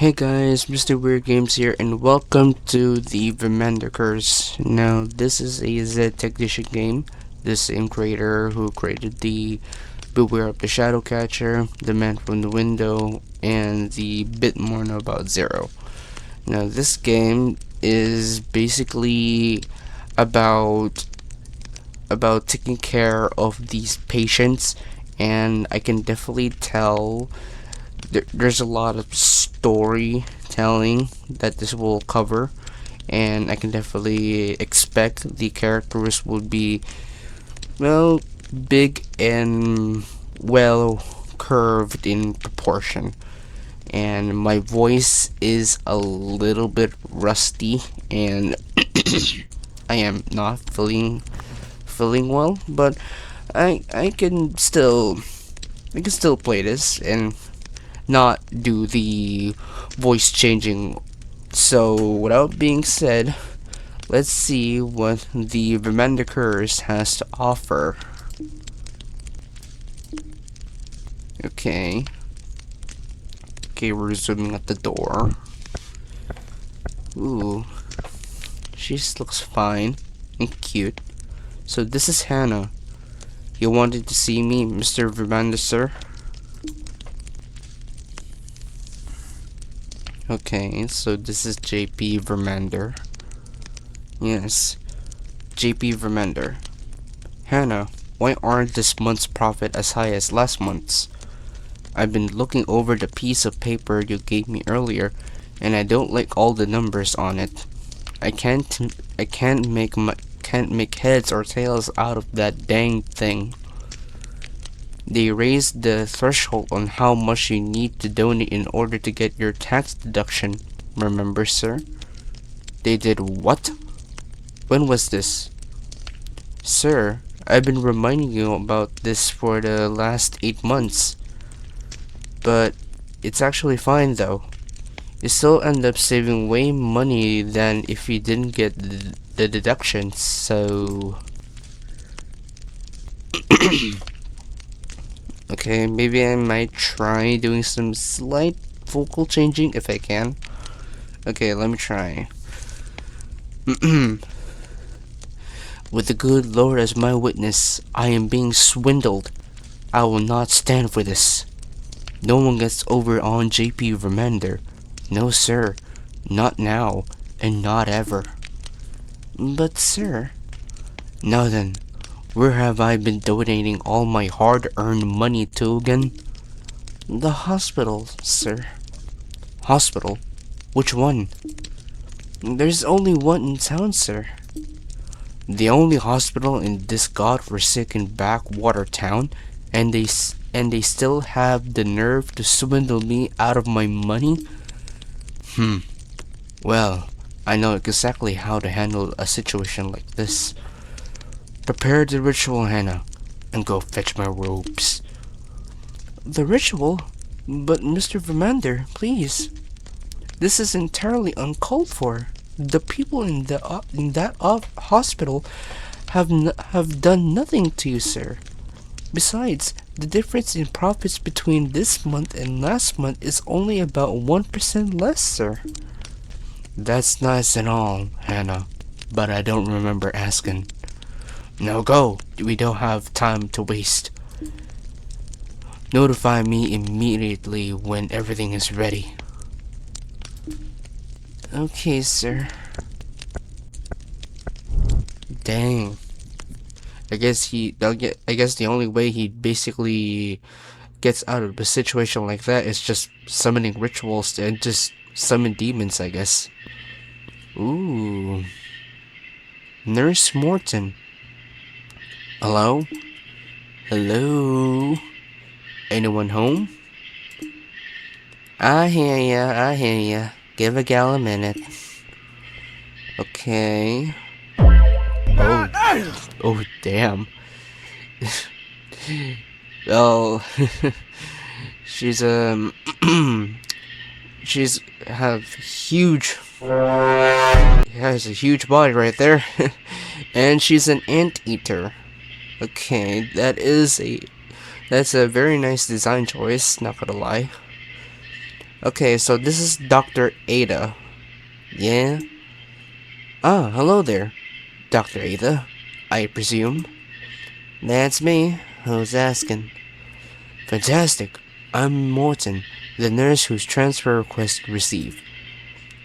Hey guys, Mr. Weird Games here, and welcome to the Vermander Curse. Now, this is a Z Technician game. The same creator who created the Beware of the Shadow Catcher, The Man from the Window, and the Bit More Know About Zero. Now, this game is basically about taking care of these patients, and I can definitely tell there's a lot of storytelling that this will cover, and I can definitely expect the characters will be, well, big and well curved in proportion. And my voice is a little bit rusty, and I am not feeling well, but I can still play this and not do the voice changing. So without being said, let's see what the Vermander Curse has to offer. Okay, we're zooming at the door. Ooh, she looks fine and cute. So this is Hannah. You wanted to see me, Mr. Vermander, sir? Okay, so this is JP Vermander. Yes, JP Vermander. Hannah, why aren't this month's profit as high as last month's? I've been looking over the piece of paper you gave me earlier, and I don't like all the numbers on it. I can't make heads or tails out of that dang thing. They raised the threshold on how much you need to donate in order to get your tax deduction. Remember, sir? They did what? When was this? Sir, I've been reminding you about this for the last 8 months. But it's actually fine though. You still end up saving way money than if you didn't get the deductions, so... Okay, maybe I might try doing some slight vocal changing if I can. Okay, let me try. With the good Lord as my witness, I am being swindled. I will not stand for this. No one gets over on JP Vermander. No, sir. Not now, and not ever. But, sir... Now then, where have I been donating all my hard-earned money to again? The hospital, sir. Hospital? Which one? There's only one in town, sir. The only hospital in this godforsaken backwater town, and they still have the nerve to swindle me out of my money? Well, I know exactly how to handle a situation like this. Prepare the ritual, Hannah, and go fetch my robes. The ritual? But Mr. Vermander, please. This is entirely uncalled for. The people in that hospital have done nothing to you, sir. Besides, the difference in profits between this month and last month is only about 1% less, sir. That's nice and all, Hannah, but I don't remember asking. Now go, we don't have time to waste. Notify me immediately when everything is ready. Okay, sir. Dang. I guess the only way he basically gets out of a situation like that is just summoning rituals and just summon demons, I guess. Ooh. Nurse Morton. Hello? Hello? Anyone home? I hear ya. Give a gal a minute. Okay. Oh damn. Well, she's has a huge body right there. And she's an anteater. Okay, that's a very nice design choice, not gonna lie. Okay, so this is Dr. Ada. Yeah? Ah, hello there, Dr. Ada, I presume. That's me. Who's asking? Fantastic. I'm Morton, the nurse whose transfer request received.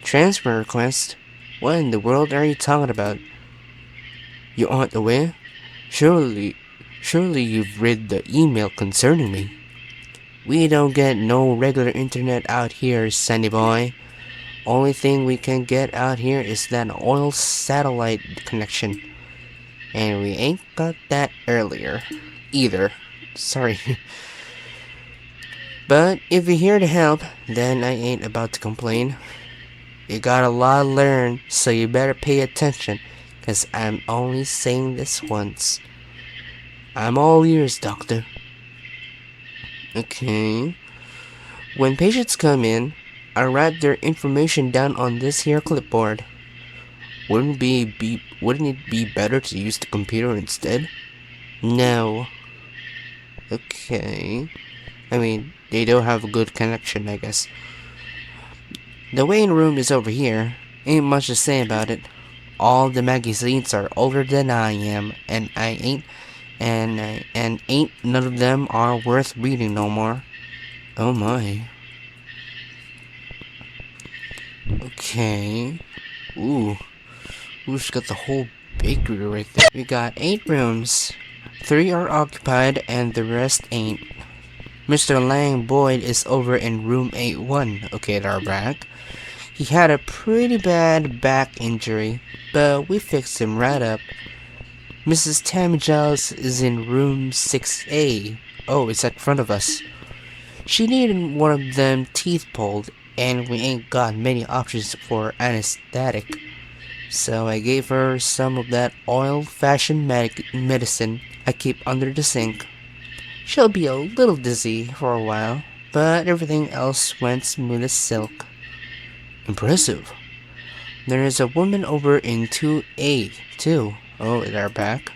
Transfer request? What in the world are you talking about? You aren't aware? Surely, surely you've read the email concerning me. We don't get no regular internet out here, Sunny boy. Only thing we can get out here is that oil satellite connection. And we ain't got that earlier. Either. Sorry. But if you're here to help, then I ain't about to complain. You got a lot to learn, so you better pay attention, 'cause I'm only saying this once. I'm all ears, doctor. Okay. When patients come in, I write their information down on this here clipboard. Wouldn't it be better to use the computer instead? No. Okay. I mean, they don't have a good connection, I guess. The waiting room is over here. Ain't much to say about it. All the magazines are older than I am, and ain't none of them are worth reading no more. Oh my. Okay. Ooh. We've got the whole bakery right there. We got 8 rooms. 3 are occupied and the rest ain't. Mr. Lang Boyd is over in room 81. Okay, they're back. He had a pretty bad back injury, but we fixed him right up. Mrs. Tammy Giles is in room 6A. Oh, it's at front of us. She needed one of them teeth pulled, and we ain't got many options for anesthetic. So I gave her some of that old-fashioned medicine I keep under the sink. She'll be a little dizzy for a while, but everything else went smooth as silk. Impressive. There is a woman over in 2A, too. Oh, they're back.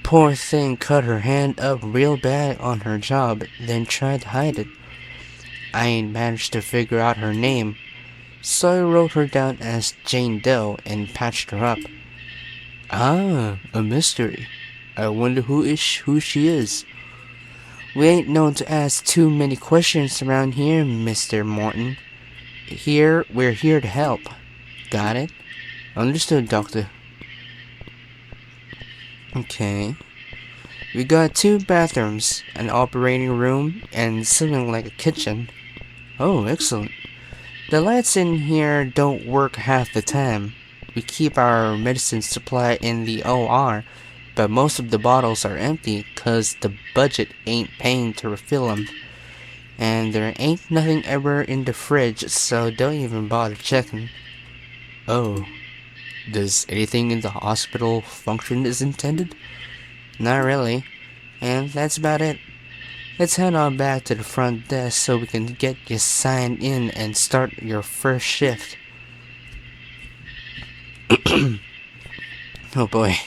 Poor thing cut her hand up real bad on her job, then tried to hide it. I ain't managed to figure out her name, so I wrote her down as Jane Doe and patched her up. Ah, a mystery. I wonder who she is. We ain't known to ask too many questions around here, Mr. Morton. We're here to help. Got it? Understood, Doctor. Okay. We got 2 bathrooms, an operating room, and something like a kitchen. Oh, excellent. The lights in here don't work half the time. We keep our medicine supply in the OR, but most of the bottles are empty 'cause the budget ain't paying to refill them. And there ain't nothing ever in the fridge, so don't even bother checking. Oh, does anything in the hospital function as intended? Not really. And that's about it. Let's head on back to the front desk so we can get you signed in and start your first shift. Oh boy.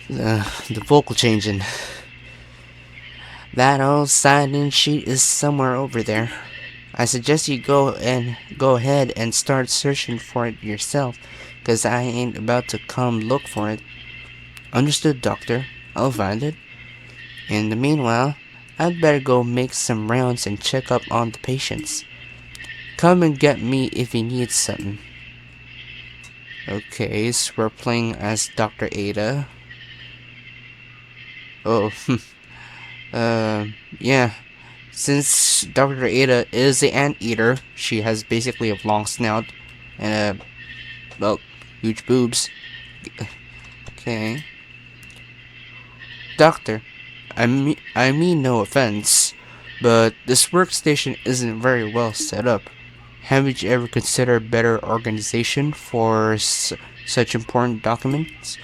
The vocal changing. That old sign-in sheet is somewhere over there. I suggest you go ahead and start searching for it yourself, 'cause I ain't about to come look for it. Understood, Doctor. I'll find it. In the meanwhile, I'd better go make some rounds and check up on the patients. Come and get me if you need something. Okay, so we're playing as Dr. Ada. Oh, yeah. Since Dr. Ada is the anteater, she has basically a long snout and well, huge boobs. Okay. Doctor, I mean no offense, but this workstation isn't very well set up. Haven't you ever considered better organization for such important documents?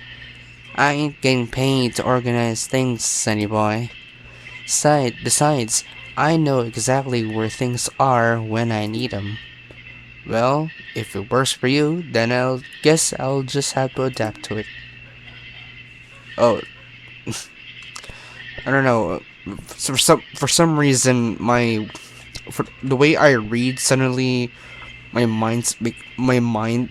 I ain't getting paid to organize things, Sunny boy. Besides, I know exactly where things are when I need 'em. Well, if it works for you, then I'll just have to adapt to it. Oh, I don't know. For some reason, my for the way I read, suddenly my mind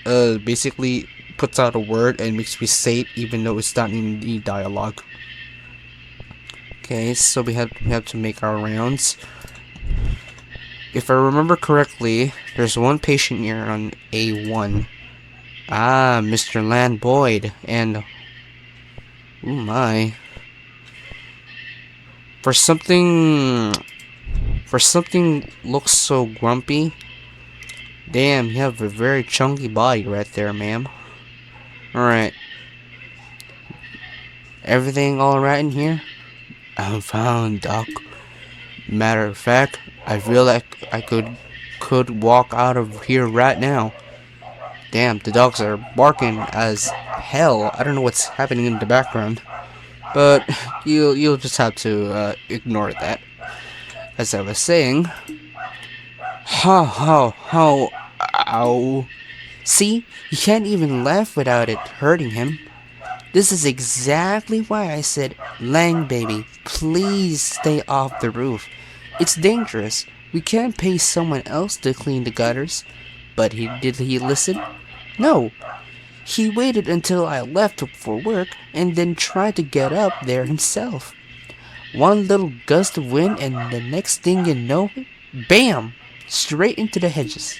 basically puts out a word and makes me say it even though it's not in the dialogue. Okay, so we have to make our rounds. If I remember correctly, there's one patient here on A1. Ah, Mr. Land Boyd, and oh my. For something looks so grumpy. Damn, you have a very chunky body right there, ma'am. Alright. Everything alright in here? I'm fine, Doc. Matter of fact, I feel like I could walk out of here right now. Damn, the dogs are barking as hell. I don't know what's happening in the background, but you'll just have to ignore that. As I was saying, how, ow. See, you can't even laugh without it hurting him. This is exactly why I said, Lang baby, please stay off the roof. It's dangerous. We can't pay someone else to clean the gutters. But did he listen? No. He waited until I left for work and then tried to get up there himself. One little gust of wind and the next thing you know, bam! Straight into the hedges.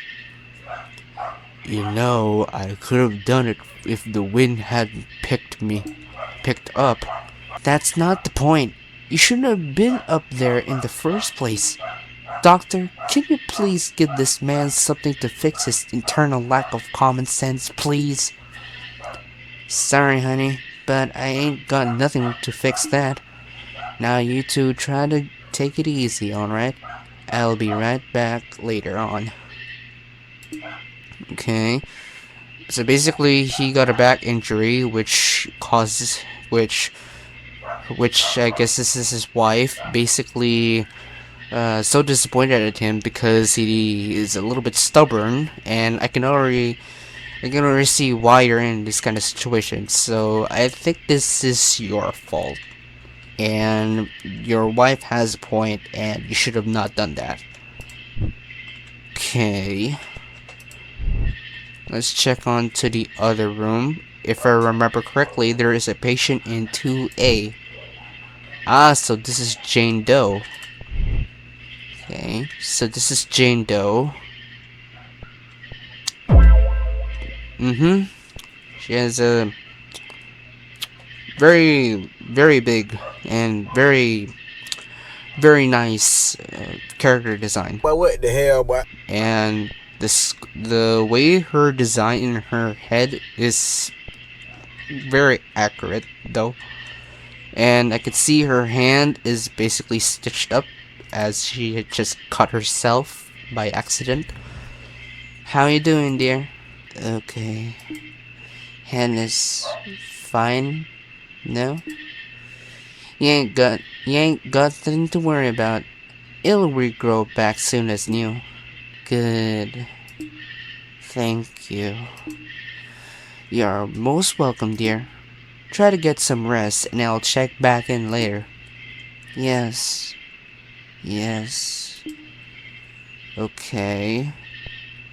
You know, I could have done it if the wind hadn't picked up. That's not the point. You shouldn't have been up there in the first place. Doctor, can you please give this man something to fix his internal lack of common sense, please? Sorry, honey, but I ain't got nothing to fix that. Now you two try to take it easy, alright? I'll be right back later on. Okay. So basically, he got a back injury, which I guess this is his wife, basically so disappointed at him because he is a little bit stubborn, and I can already see why you're in this kind of situation. So I think this is your fault, and your wife has a point, and you should have not done that. Okay. Let's check on to the other room. If I remember correctly, there is a patient in 2A. Ah, so this is Jane Doe. Okay, so this is Jane Doe. She has a very, very big and very, very nice character design. But what the hell, boy? And the way her design in her head is very accurate, though. And I could see her hand is basically stitched up as she had just cut herself by accident. How you doing, dear? Okay. Hand is fine. No? You ain't got nothing to worry about. It'll regrow back soon as new. Good. Thank you. You're most welcome, dear. Try to get some rest and I'll check back in later. Yes. Yes. Okay.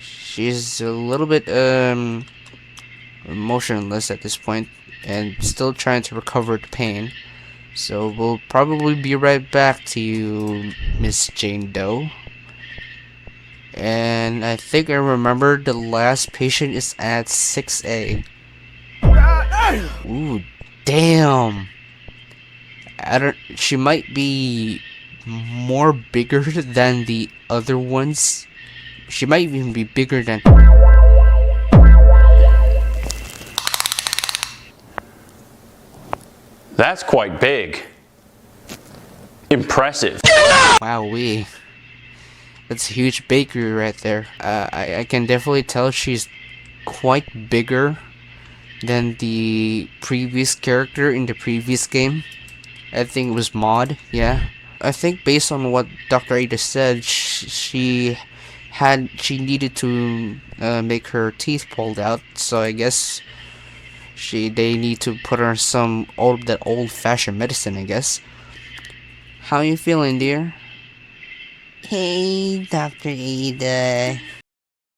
She's a little bit motionless at this point and still trying to recover the pain. So we'll probably be right back to you, Miss Jane Doe. And I think I remember the last patient is at 6A. Ooh, damn. She might be more bigger than the other ones. She might even be bigger than... That's quite big. Impressive. Wowee. That's a huge bakery right there. I can definitely tell she's quite bigger than the previous character in the previous game. I think it was Maud, yeah. I think based on what Dr. Ada said, she needed to make her teeth pulled out, so I guess they need to put her on some old-fashioned medicine, I guess. How you feeling, dear? Hey, Dr. Ada.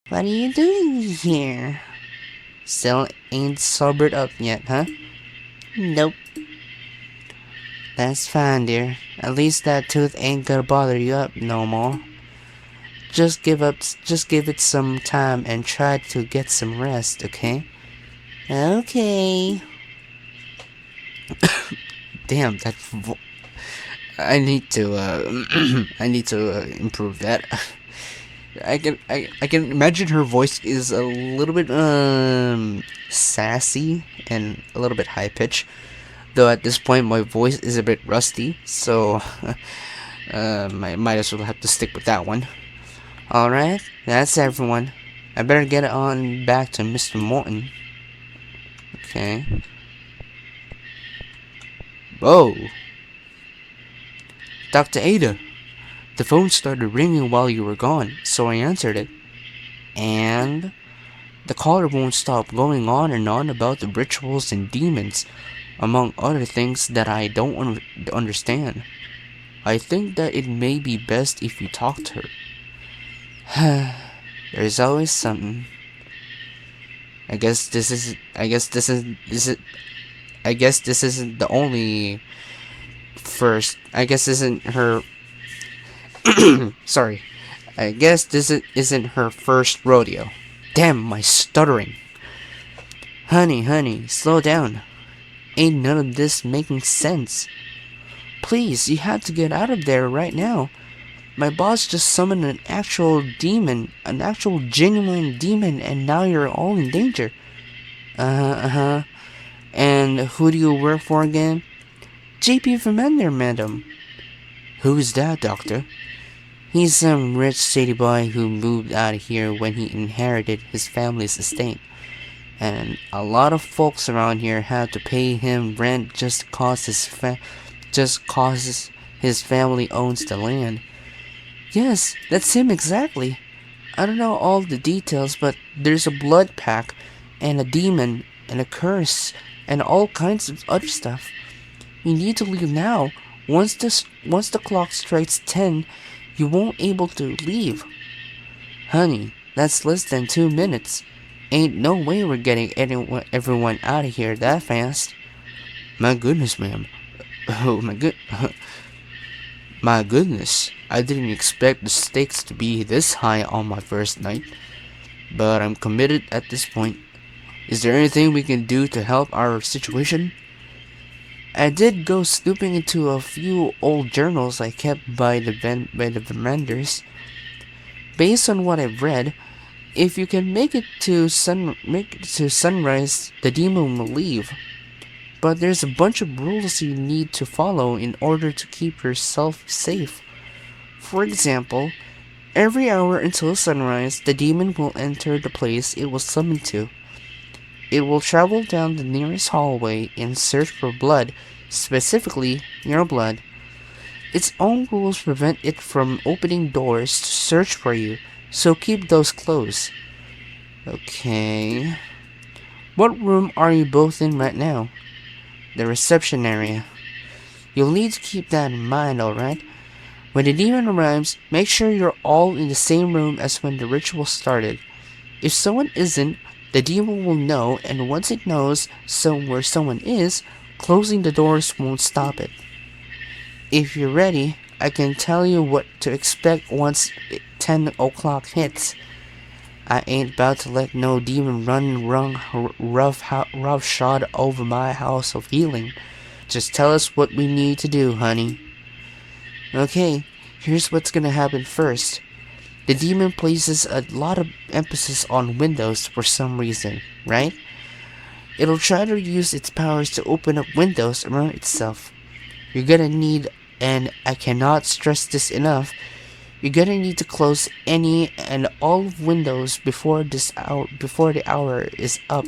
What are you doing here? Still ain't sobered up yet, huh? Nope. That's fine, dear. At least that tooth ain't gonna bother you up no more. Just give it some time and try to get some rest, okay? Okay. Damn, I need to, I need to improve that. I can imagine her voice is a little bit, sassy and a little bit high pitched. Though at this point my voice is a bit rusty, so I might as well have to stick with that one. Alright, that's everyone. I better get on back to Mr. Morton. Okay. Whoa! Dr. Ada! The phone started ringing while you were gone, so I answered it. And the caller won't stop going on and on about the rituals and demons, among other things that I don't understand. I think that it may be best if you talk to her. There's always something. I guess this is. I guess this is. This is. I guess this isn't the only first. I guess isn't her. Sorry. I guess isn't her first rodeo. Damn, my stuttering. Honey, slow down. Ain't none of this making sense. Please, you have to get out of there right now. My boss just summoned an actual demon, an actual genuine demon, and now you're all in danger. Uh-huh. And who do you work for again? JP Vermander, madam. Who is that, doctor? He's some rich city boy who moved out here when he inherited his family's estate. And a lot of folks around here have to pay him rent just cause his family owns the land. Yes, that's him exactly. I don't know all the details, but there's a blood pack, and a demon, and a curse, and all kinds of other stuff. You need to leave now. Once the clock strikes 10, you won't able to leave. Honey, that's less than 2 minutes. Ain't no way we're getting everyone out of here that fast. My goodness, ma'am. Oh my goodness. I didn't expect the stakes to be this high on my first night. But I'm committed at this point. Is there anything we can do to help our situation? I did go snooping into a few old journals I kept by the Vermanders. Based on what I've read, if you can make it to sunrise, the demon will leave. But there's a bunch of rules you need to follow in order to keep yourself safe. For example, every hour until sunrise, the demon will enter the place it was summoned to. It will travel down the nearest hallway and search for blood, specifically your blood. Its own rules prevent it from opening doors to search for you, so keep those closed. Okay. What room are you both in right now? The reception area. You'll need to keep that in mind, alright? When the demon arrives, make sure you're all in the same room as when the ritual started. If someone isn't, the demon will know, and once it knows where someone is, closing the doors won't stop it. If you're ready, I can tell you what to expect once 10 o'clock hits. I ain't about to let no demon run roughshod over my house of healing. Just tell us what we need to do, honey. Okay, here's what's gonna happen first. The demon places a lot of emphasis on windows for some reason, right? It'll try to use its powers to open up windows around itself. You're gonna need, and I cannot stress this enough, you're gonna need to close any and all windows before the hour is up.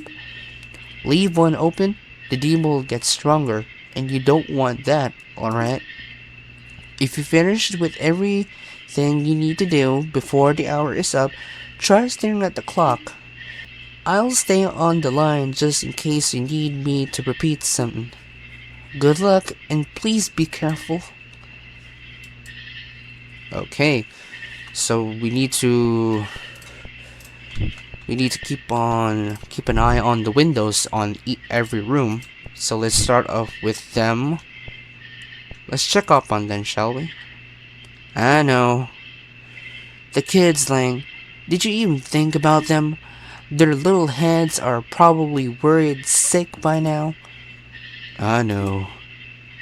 Leave one open, the demon will get stronger, and you don't want that, alright? If you finished with everything you need to do before the hour is up, try staring at the clock. I'll stay on the line just in case you need me to repeat something. Good luck, and please be careful. Okay, So we need to keep an eye on the windows on every room. So let's start off with them. Let's check up on them, shall we? I know. The kids, Lang. Did you even think about them? Their little heads are probably worried sick by now. I know.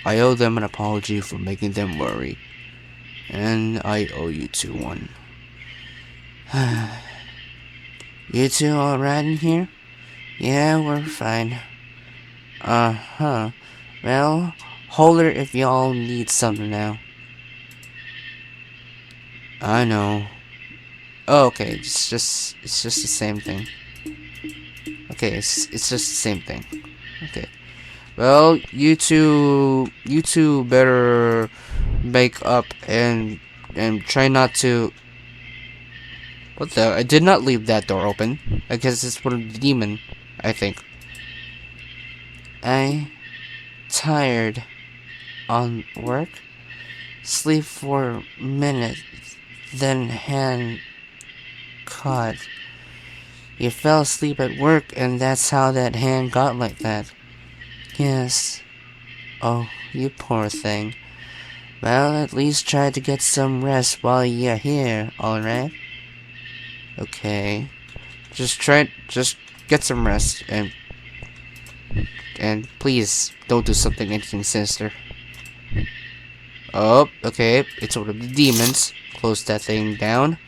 I owe them an apology for making them worry. And I owe you two one. You two alright in here? Yeah, we're fine. Uh-huh. Well, holler if y'all need something now. I know. Oh, okay, it's just the same thing. Okay, it's just the same thing. Okay. Well, you two better make up and try not to. What the? I did not leave that door open. I guess it's for the demon, I think. I tired on work. Sleep for a minute, then hand caught. You fell asleep at work, and that's how that hand got like that. Yes. Oh, you poor thing. Well, at least try to get some rest while you're here, alright? Okay. Just get some rest, and please don't do anything sinister. Oh, okay, it's one of the demons. Close that thing down.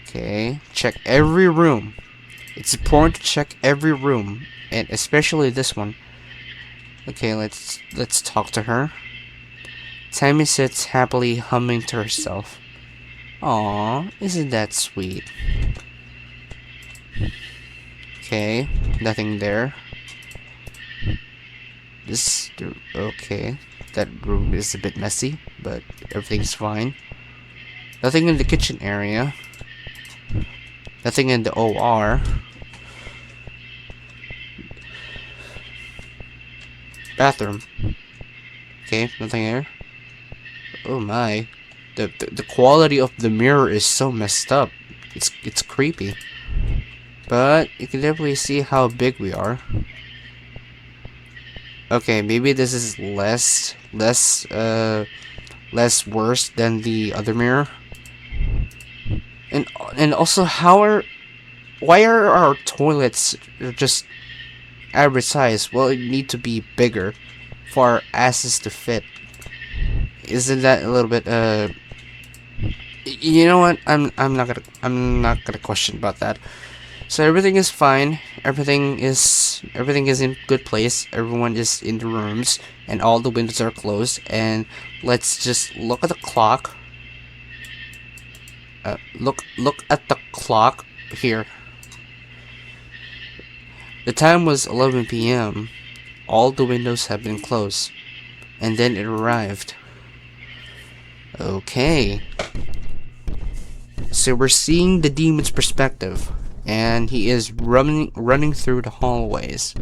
Okay, check every room. It's important to check every room, and especially this one. Okay, let's talk to her. Tammy sits happily humming to herself. Aww, isn't that sweet? Okay, nothing there. Okay, that room is a bit messy, but everything's fine. Nothing in the kitchen area. Nothing in the OR. Bathroom. Okay, nothing there. Oh my. The quality of the mirror is so messed up. It's creepy. But you can definitely see how big we are. Okay, maybe this is less worse than the other mirror. And also, why are our toilets just average size? Well, it need to be bigger for our asses to fit. Isn't that a little bit you know what? I'm not gonna question about that. So everything is fine. Everything is in good place. Everyone is in the rooms, and all the windows are closed. And let's just look at the clock. Look at the clock here. The time was 11 p.m. All the windows have been closed, and then it arrived. Okay. So we're seeing the demon's perspective, and he is running through the hallways,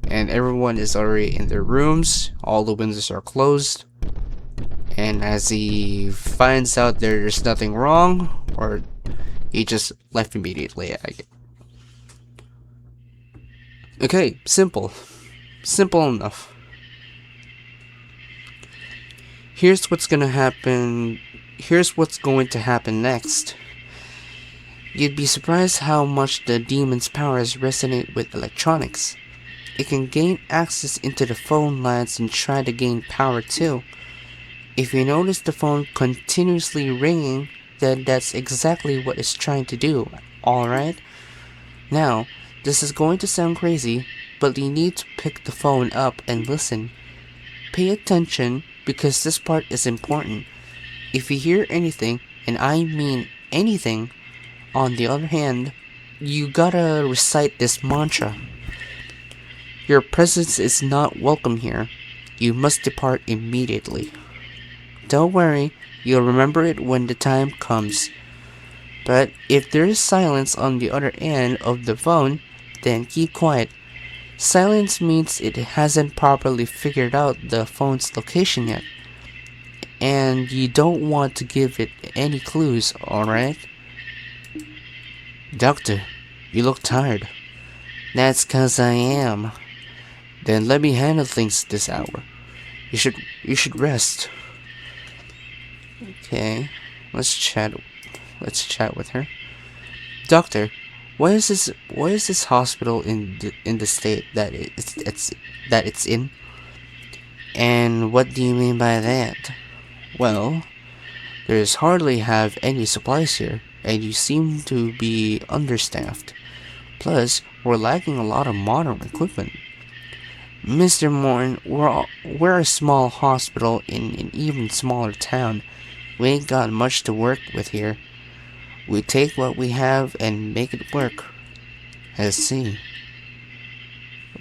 and everyone is already in their rooms. All the windows are closed, and as he finds out there's nothing wrong, or he just left immediately. Okay, simple enough. Here's what's going to happen next. You'd be surprised how much the demon's powers resonate with electronics. It can gain access into the phone lines and try to gain power too. If you notice the phone continuously ringing, then that's exactly what it's trying to do, alright? Now, this is going to sound crazy, but you need to pick the phone up and listen. Pay attention, because this part is important. If you hear anything, and I mean anything, on the other hand, you gotta recite this mantra. Your presence is not welcome here. You must depart immediately. Don't worry, you'll remember it when the time comes. But if there is silence on the other end of the phone, then keep quiet. Silence means it hasn't properly figured out the phone's location yet. and you don't want to give it any clues, alright? Doctor, you look tired. That's 'cause I am. Then let me handle things this hour. You should rest. Okay. Let's chat with her. Doctor, why is this hospital in the state that it's in? And what do you mean by that? Well, there's hardly have any supplies here, and you seem to be understaffed. Plus, we're lacking a lot of modern equipment. Mr. Morton, we're a small hospital in an even smaller town. We ain't got much to work with here. We take what we have and make it work. I see.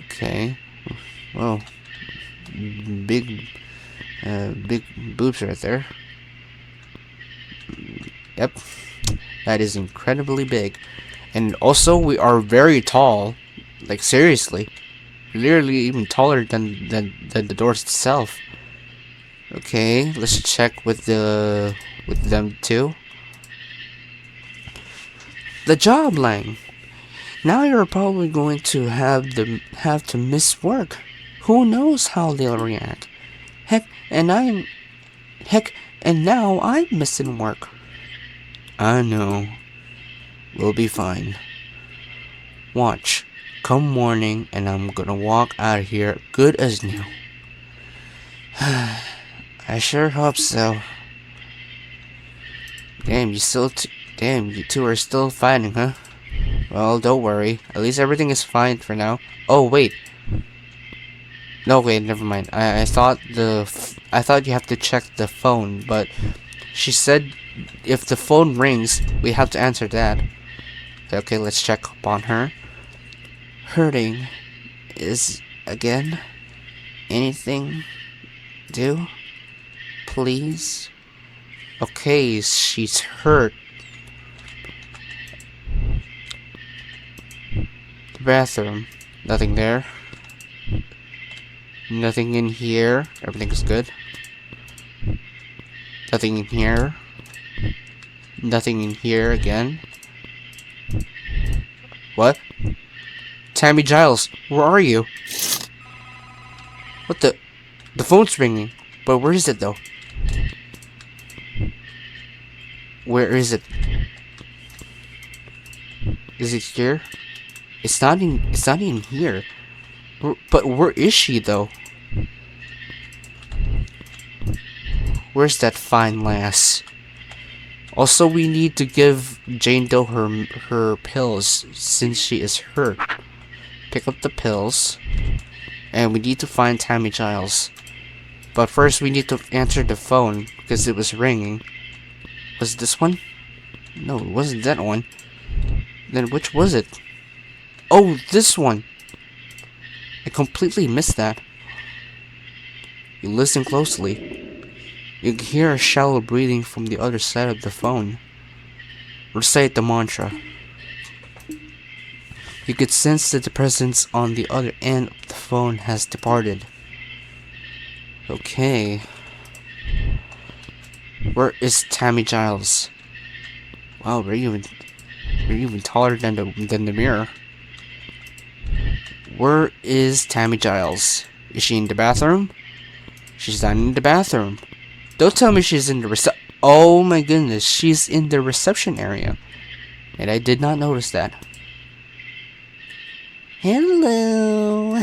Okay. Well, big, big boobs right there. Yep. That is incredibly big. And also, we are very tall. Like, seriously. Literally even taller than the doors itself. Okay, let's check with them too. The job, Lang. Now you're probably going to have to miss work. Who knows how they'll react? Heck, heck, and now I'm missing work. I know. We'll be fine. Watch. Come morning, and I'm gonna walk out of here good as new. I sure hope so. Damn, you two are still fighting, huh? Well, don't worry. At least everything is fine for now. Oh, wait. No, wait, never mind. I thought I thought you have to check the phone, but she said if the phone rings, we have to answer that. Okay, let's check upon her. Hurting is again. Anything do? Please? Okay, she's hurt. The bathroom. Nothing there. Nothing in here. Everything's good. Nothing in here. Nothing in here again. What? Tammy Giles, where are you? What the? The phone's ringing. But where is it though? Where is it? Is it here? It's not in here. But where is she though? Where's that fine lass? Also, we need to give Jane Doe her pills since she is hurt. Pick up the pills, and we need to find Tammy Giles. But first, we need to answer the phone because it was ringing. Was it this one? No, it wasn't that one. Then which was it? Oh, this one! I completely missed that. You listen closely. You can hear a shallow breathing from the other side of the phone. Recite the mantra. You could sense that the presence on the other end of the phone has departed. Okay. Where is Tammy Giles? Wow, we're even taller than the mirror. Where is Tammy Giles? Is she in the bathroom? She's not in the bathroom. Don't tell me she's in the oh my goodness, she's in the reception area. And I did not notice that. Hello.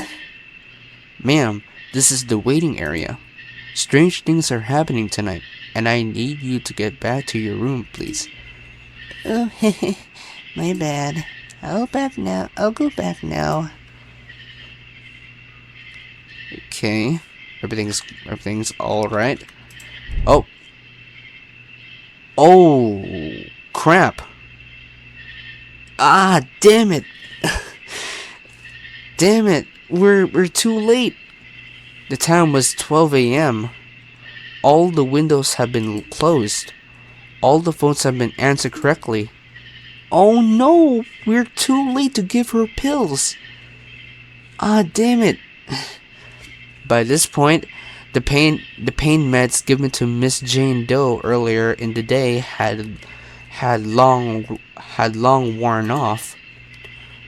Ma'am, this is the waiting area. Strange things are happening tonight, and I need you to get back to your room, please. Oh, my bad. I'll go back now. Okay. Everything's alright. Oh. Oh, crap. Ah, damn it. Damn it. We're too late. The time was 12 a.m. All the windows have been closed. All the phones have been answered correctly. Oh no, we're too late to give her pills. Ah, damn it. By this point, The pain meds given to Miss Jane Doe earlier in the day had long worn off.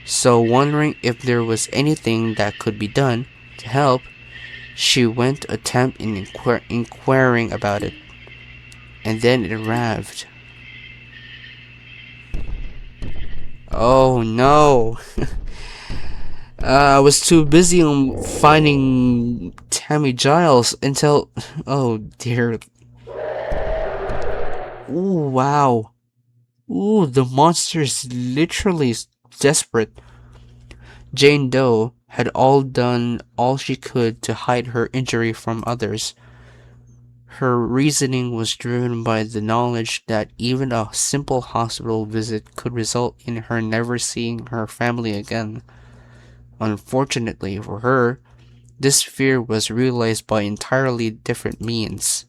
So wondering if there was anything that could be done to help, she went to attempt in inquiring about it, and then it arrived. Oh no! I was too busy on finding Tammy Giles until. Oh dear. Ooh, wow. Ooh, the monster is literally desperate. Jane Doe had all done all she could to hide her injury from others. Her reasoning was driven by the knowledge that even a simple hospital visit could result in her never seeing her family again. Unfortunately for her, this fear was realized by entirely different means.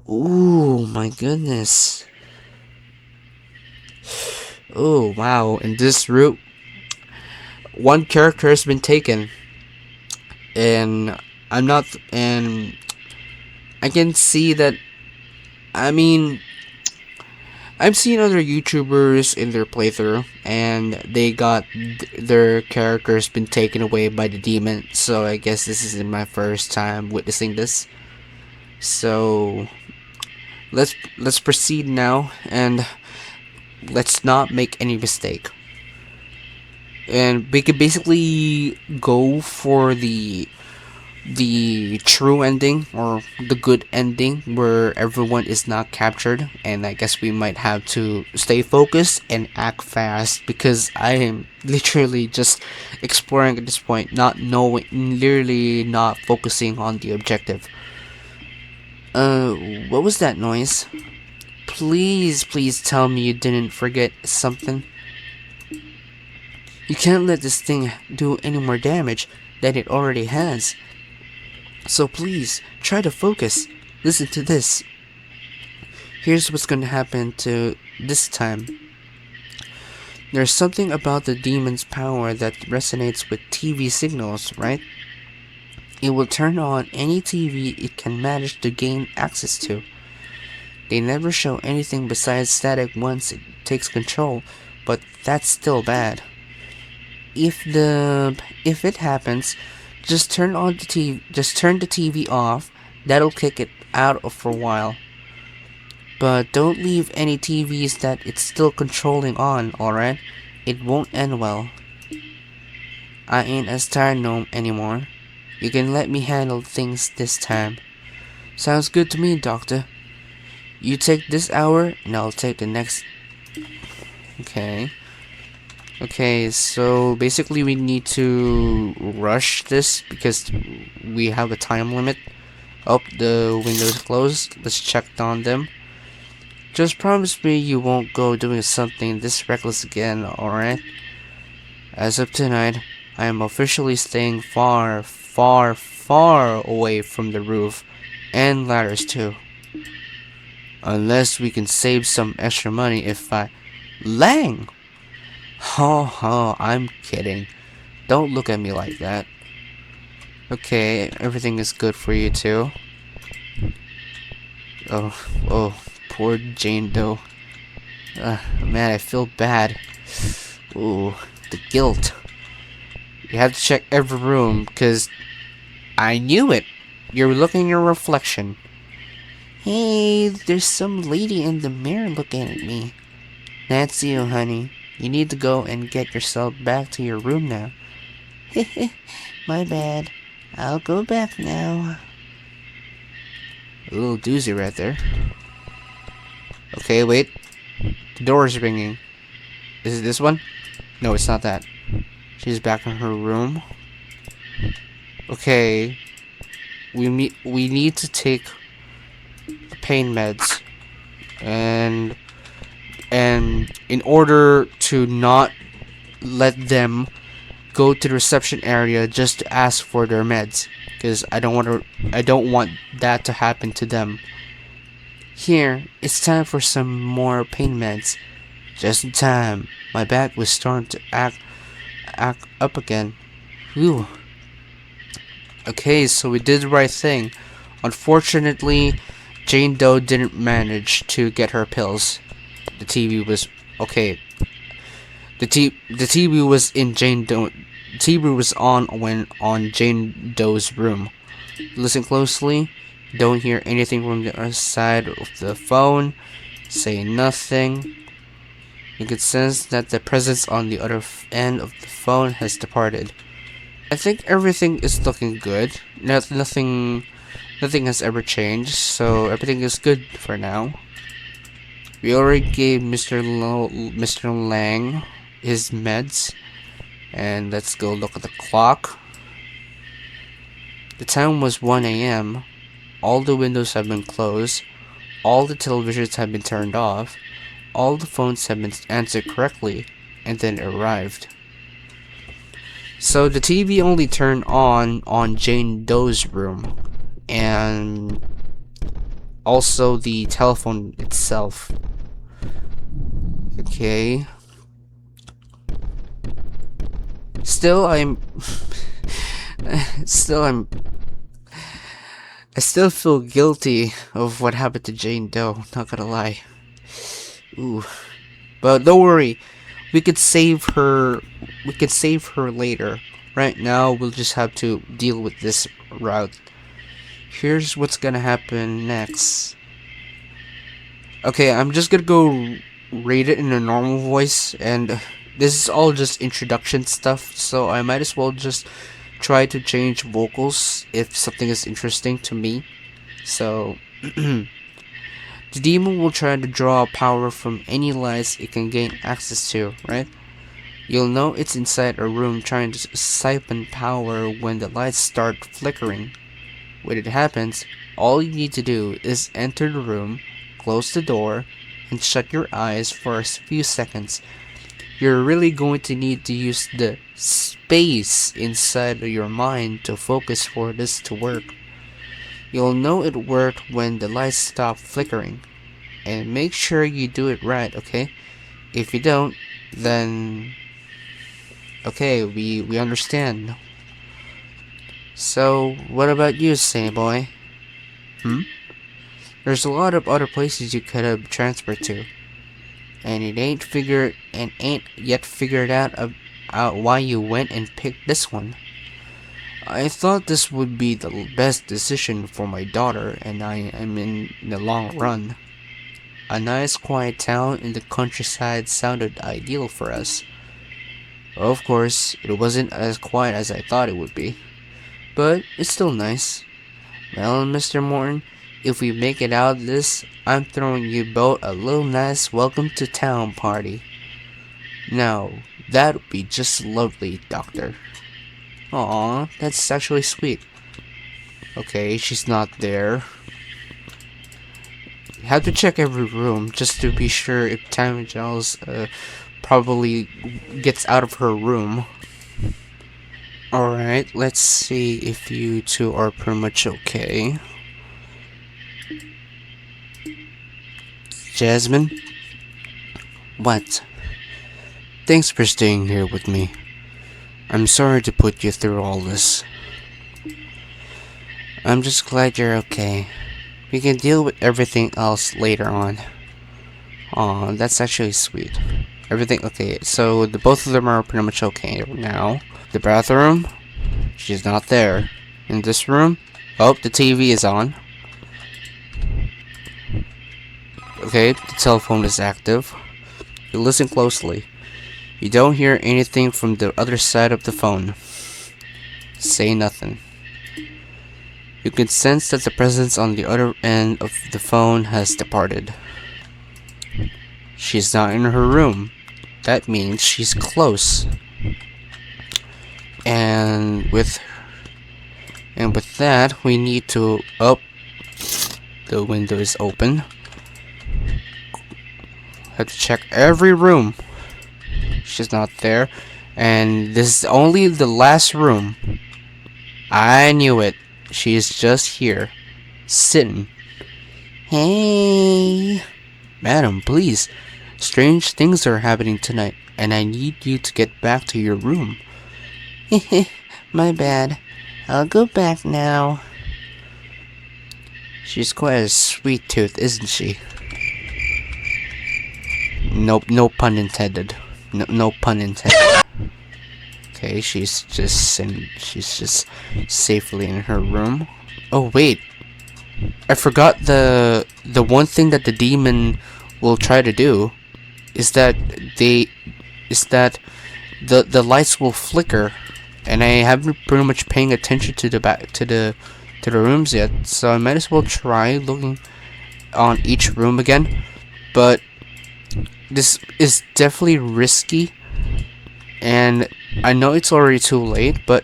Ooh, my goodness. Oh, wow. In this route, one character has been taken. And I'm not. And I can see that. I mean, I've seen other YouTubers in their playthrough, and they got their characters been taken away by the demon. So I guess this isn't my first time witnessing this. So let's proceed now, and let's not make any mistake. And we could basically go for the true ending, or the good ending, where everyone is not captured, and I guess we might have to stay focused and act fast because I am literally just exploring at this point, not knowing, literally not focusing on the objective. uh what was that noise? Please tell me you didn't forget something. You can't let this thing do any more damage than it already has. So please, try to focus. Listen to this. Here's what's gonna happen to this time. There's something about the demon's power that resonates with TV signals, right? It will turn on any TV it can manage to gain access to. They never show anything besides static once it takes control, but that's still bad. If it happens, just turn the TV off. That'll kick it out for a while. But don't leave any TVs that it's still controlling on, alright? It won't end well. I ain't as tired no anymore. You can let me handle things this time. Sounds good to me, Doctor. You take this hour, and I'll take the next. Okay. Okay, so basically we need to rush this because we have a time limit. Oh, the window's closed. Let's check on them. Just promise me you won't go doing something this reckless again, alright? As of tonight, I am officially staying far away from the roof and ladders too. Unless we can save some extra money if I. Lang! Ha, I'm kidding. Don't look at me like that. Okay, everything is good for you too. Oh, poor Jane Doe. Man, I feel bad. Ooh, the guilt. You have to check every room, because I knew it. You're looking at your reflection. Hey, there's some lady in the mirror looking at me. That's you, honey. You need to go and get yourself back to your room now. My bad. I'll go back now. A little doozy right there. Okay, wait. The door is ringing. Is it this one? No, it's not that. She's back in her room. Okay. We need to take pain meds. And in order to not let them go to the reception area just to ask for their meds, because I don't want that to happen to them. Here, it's time for some more pain meds. Just in time. My back was starting to act up again. Whew. Okay, so we did the right thing. Unfortunately, Jane Doe didn't manage to get her pills. The TV was okay. The TV was in Jane Doe. The TV was on when on Jane Doe's room. Listen closely. Don't hear anything from the other side of the phone. Say nothing. You can sense that the presence on the other end of the phone has departed. I think everything is looking good. Nothing has ever changed, so everything is good for now. We already gave Mr. Lang his meds, and let's go look at the clock. The time was 1 a.m. All the windows have been closed. All the televisions have been turned off. All the phones have been answered correctly, and then arrived. So the TV only turned on Jane Doe's room, and also the telephone itself. Okay. Still, still, I still feel guilty of what happened to Jane Doe. Not gonna lie. Ooh. But don't worry, we could save her. We could save her later. Right now, we'll just have to deal with this route. Here's what's gonna happen next. Okay, I'm just gonna go rate it in a normal voice, and this is all just introduction stuff, so I might as well just try to change vocals if something is interesting to me. So, the demon will try to draw power from any lights it can gain access to, right? You'll know it's inside a room trying to siphon power when the lights start flickering. When it happens, all you need to do is enter the room, close the door, and shut your eyes for a few seconds. You're really going to need to use the space inside of your mind to focus for this to work. You'll know it worked when the lights stop flickering. And make sure you do it right, okay? If you don't, then okay, we understand. So, what about you, Say Boy? There's a lot of other places you could have transferred to, and it ain't yet figured out why you went and picked this one. I thought this would be the best decision for my daughter and I am in the long run. A nice quiet town in the countryside sounded ideal for us. Of course, it wasn't as quiet as I thought it would be, but it's still nice. Well, Mr. Morton, if we make it out of this, I'm throwing you both a little nice welcome to town party. Now, that would be just lovely, Doctor. Aw, that's actually sweet. Okay, she's not there. Have to check every room just to be sure if Tammy Giles probably gets out of her room. Alright, let's see if you two are pretty much okay. Jasmine? What? Thanks for staying here with me. I'm sorry to put you through all this. I'm just glad you're okay. We can deal with everything else later on. Aw, that's actually sweet. Everything okay, so the both of them are pretty much okay now. The bathroom? She's not there. In this room? Oh, the TV is on. Okay, the telephone is active. You listen closely. You don't hear anything from the other side of the phone. Say nothing. You can sense that the presence on the other end of the phone has departed. She's not in her room. That means she's close. And with that, we need to the window is open. Have to check every room. She's not there. And this is only the last room. I knew it. She's just here. Sitting. Hey. Madam, please. Strange things are happening tonight, and I need you to get back to your room. My bad. I'll go back now. She's quite a sweet tooth, isn't she? Nope, no pun intended. No pun intended. Okay, she's just safely in her room. Oh wait, I forgot the one thing that the demon will try to do is that the lights will flicker, and I haven't pretty much paying attention to the rooms yet, so I might as well try looking on each room again. But this is definitely risky, and I know it's already too late, but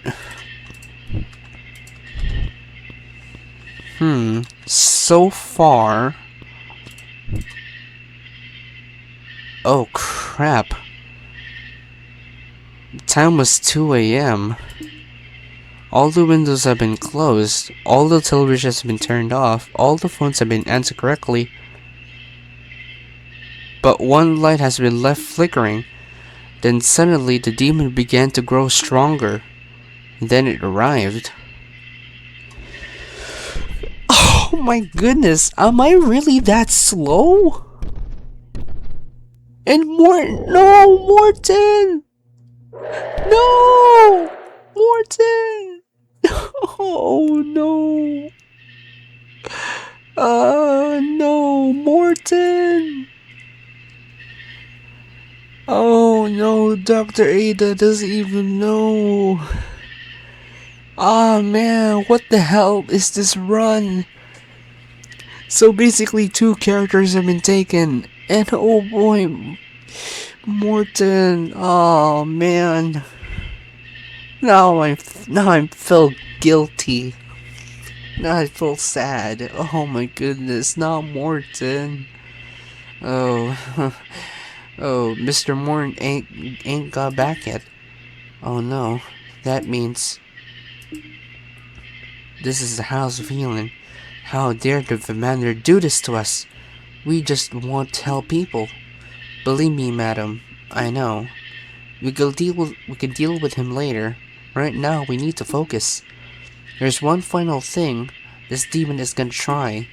so far, oh crap, time was 2 a.m. All the windows have been closed, all the televisions have been turned off, all the phones have been answered correctly, but one light has been left flickering. Then suddenly the demon began to grow stronger. Then it arrived. Oh my goodness, am I really that slow? And no, Morton! No! Morton! Oh no! No, Morton! Oh no, Dr. Ada doesn't even know. Ah man, what the hell is this run? So basically 2 characters have been taken, and oh boy, Morton, oh man. Now I feel guilty. Now I feel sad. Oh my goodness, not Morton. Oh, oh, Mr. Morton ain't got back yet. Oh no, that means this is the house of healing. How dare the Vermander do this to us? We just want to help people. Believe me, madam, I know. We can deal with him later. Right now, we need to focus. There's one final thing this demon is gonna try.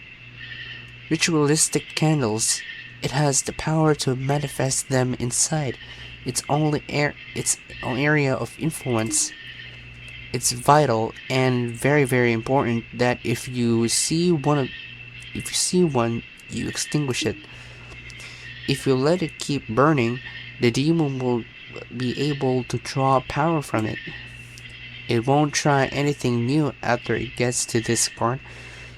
Ritualistic candles. It has the power to manifest them inside its own area of influence. It's vital and very, very important that if you see one, you extinguish it. If you let it keep burning, the demon will be able to draw power from it. It won't try anything new after it gets to this part,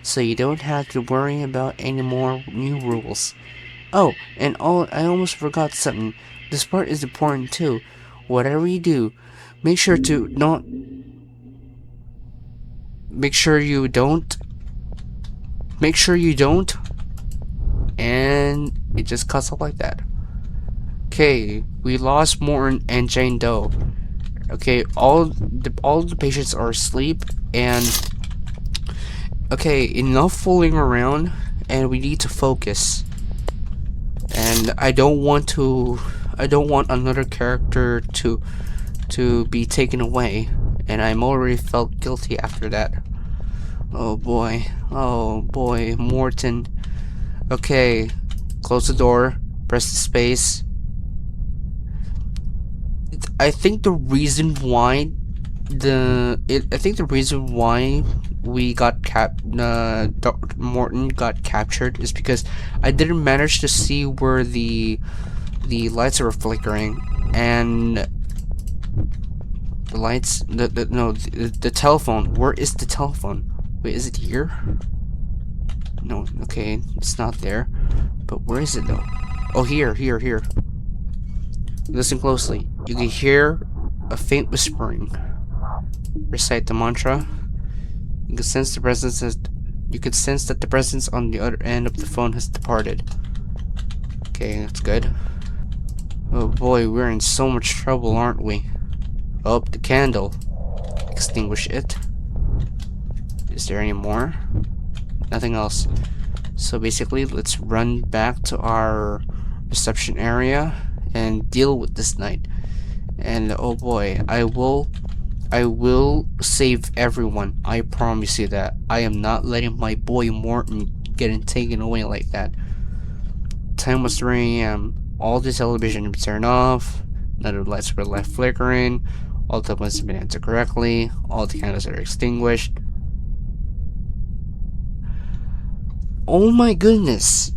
so you don't have to worry about any more new rules. Oh, and I almost forgot something. This part is important too. Whatever you do, make sure you don't, and it just cuts off like that. Okay, we lost Morton and Jane Doe. Okay, all the patients are asleep, and okay, enough fooling around, and we need to focus. And I don't want another character to be taken away, and I'm already felt guilty after that. Oh boy, Morton. Okay, close the door, press the space. I think the reason why we got Morton got captured is because I didn't manage to see where the lights are flickering, and the telephone. Where is the telephone? Wait, is it here? No, okay, it's not there. But where is it though? Oh, here. Listen closely. You can hear a faint whispering. Recite the mantra. You can sense that the presence on the other end of the phone has departed. Okay, that's good. Oh boy, we're in so much trouble, aren't we? Oh, the candle. Extinguish it. Is there any more? Nothing else. So basically, let's run back to our reception area and deal with this night. And oh boy, I will I will save everyone. I promise you that. I am not letting my boy Morton getting taken away like that. Time was 3 a.m. All the television was turned off. None of the lights were left flickering. All the buttons have been entered correctly. All the candles are extinguished. Oh my goodness.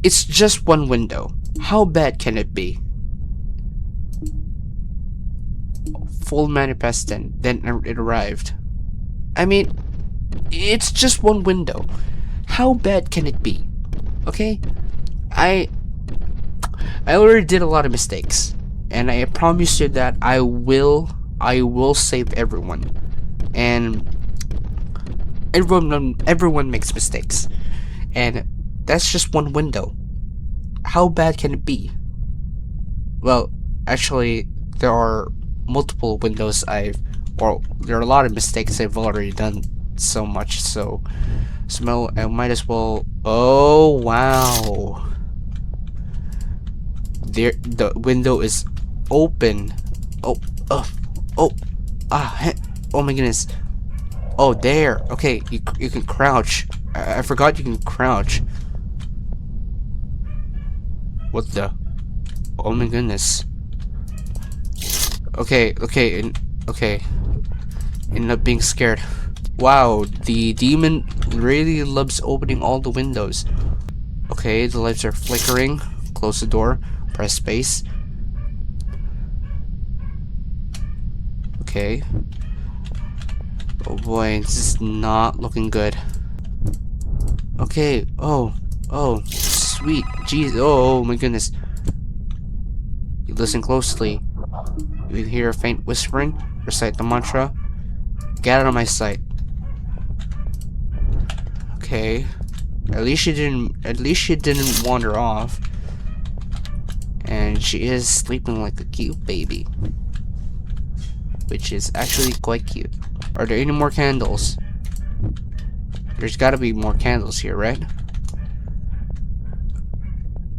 It's just one window. How bad can it be? Full manifest then it arrived. I mean, it's just one window. How bad can it be? Okay? I already did a lot of mistakes. And I promise you that I will save everyone. And everyone makes mistakes. And that's just one window. How bad can it be? Well, actually, there are multiple windows there are a lot of mistakes I've already done so much, so I might as well. Oh wow, the window is open. Oh, oh, oh, oh my goodness. Oh, there. Okay, you can crouch. I forgot you can crouch. What the? Oh my goodness. Okay, okay. End up being scared. Wow, the demon really loves opening all the windows. Okay, the lights are flickering. Close the door. Press space. Okay. Oh boy, this is not looking good. Okay, oh, sweet. Jeez, oh my goodness. You listen closely. You hear a faint whispering. Recite the mantra. Get out of my sight. Okay. At least she didn't wander off. And she is sleeping like a cute baby. Which is actually quite cute. Are there any more candles? There's gotta be more candles here, right?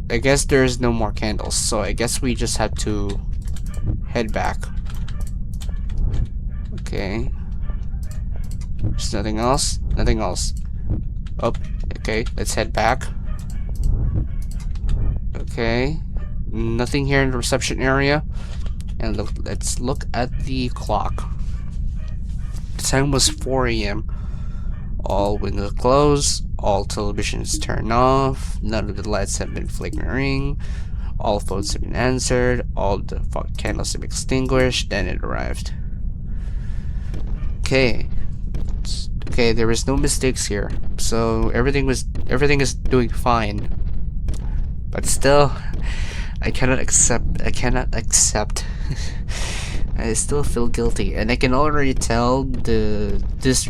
I guess there's no more candles, so I guess we just have to head back. Okay. There's nothing else? Nothing else. Oh, okay, let's head back. Okay. Nothing here in the reception area. And let's look at the clock. The time was 4 a.m. All windows closed. All televisions turned off. None of the lights have been flickering. All phones have been answered. All the candles have been extinguished. Then it arrived. Okay. Okay, there was no mistakes here. So everything is doing fine. But still, I cannot accept I still feel guilty, and I can already tell this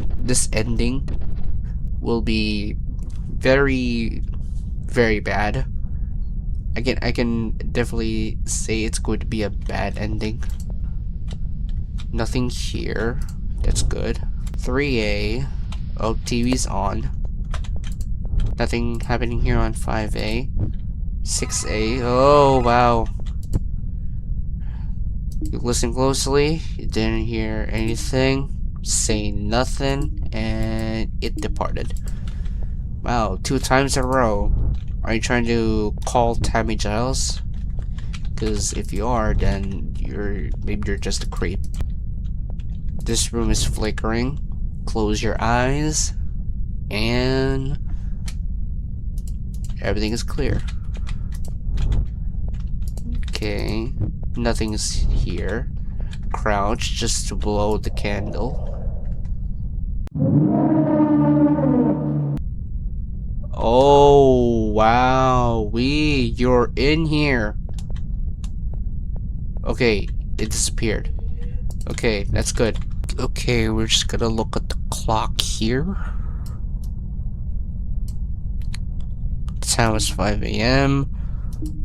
ending will be very, very bad. I can definitely say it's going to be a bad ending. Nothing here. That's good. 3A. Oh, TV's on. Nothing happening here on 5A. 6A. Oh, wow. You listen closely. You didn't hear anything. Say nothing. And it departed. Wow, 2 times in a row. Are you trying to call Tammy Giles? Because if you are, then maybe you're just a creep. This room is flickering. Close your eyes. And everything is clear. Okay. Nothing is here. Crouch just to blow the candle. Oh, wow. You're in here. Okay, it disappeared. Okay, that's good. Okay, we're just gonna look at the clock here. The time is 5 a.m.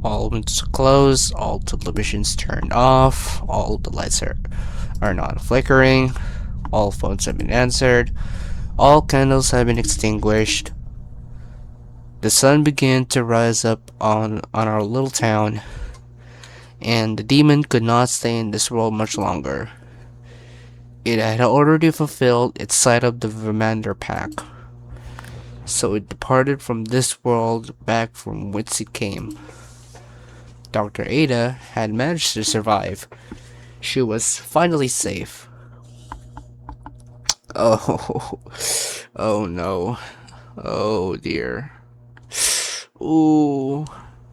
All windows are closed. All televisions turned off. All the lights are not flickering. All phones have been answered. All candles have been extinguished. The sun began to rise up on our little town, and the demon could not stay in this world much longer. It had already fulfilled its side of the Vermander pack, so it departed from this world back from whence it came. Dr. Ada had managed to survive. She was finally safe. Oh, oh no. Oh dear. Ooh.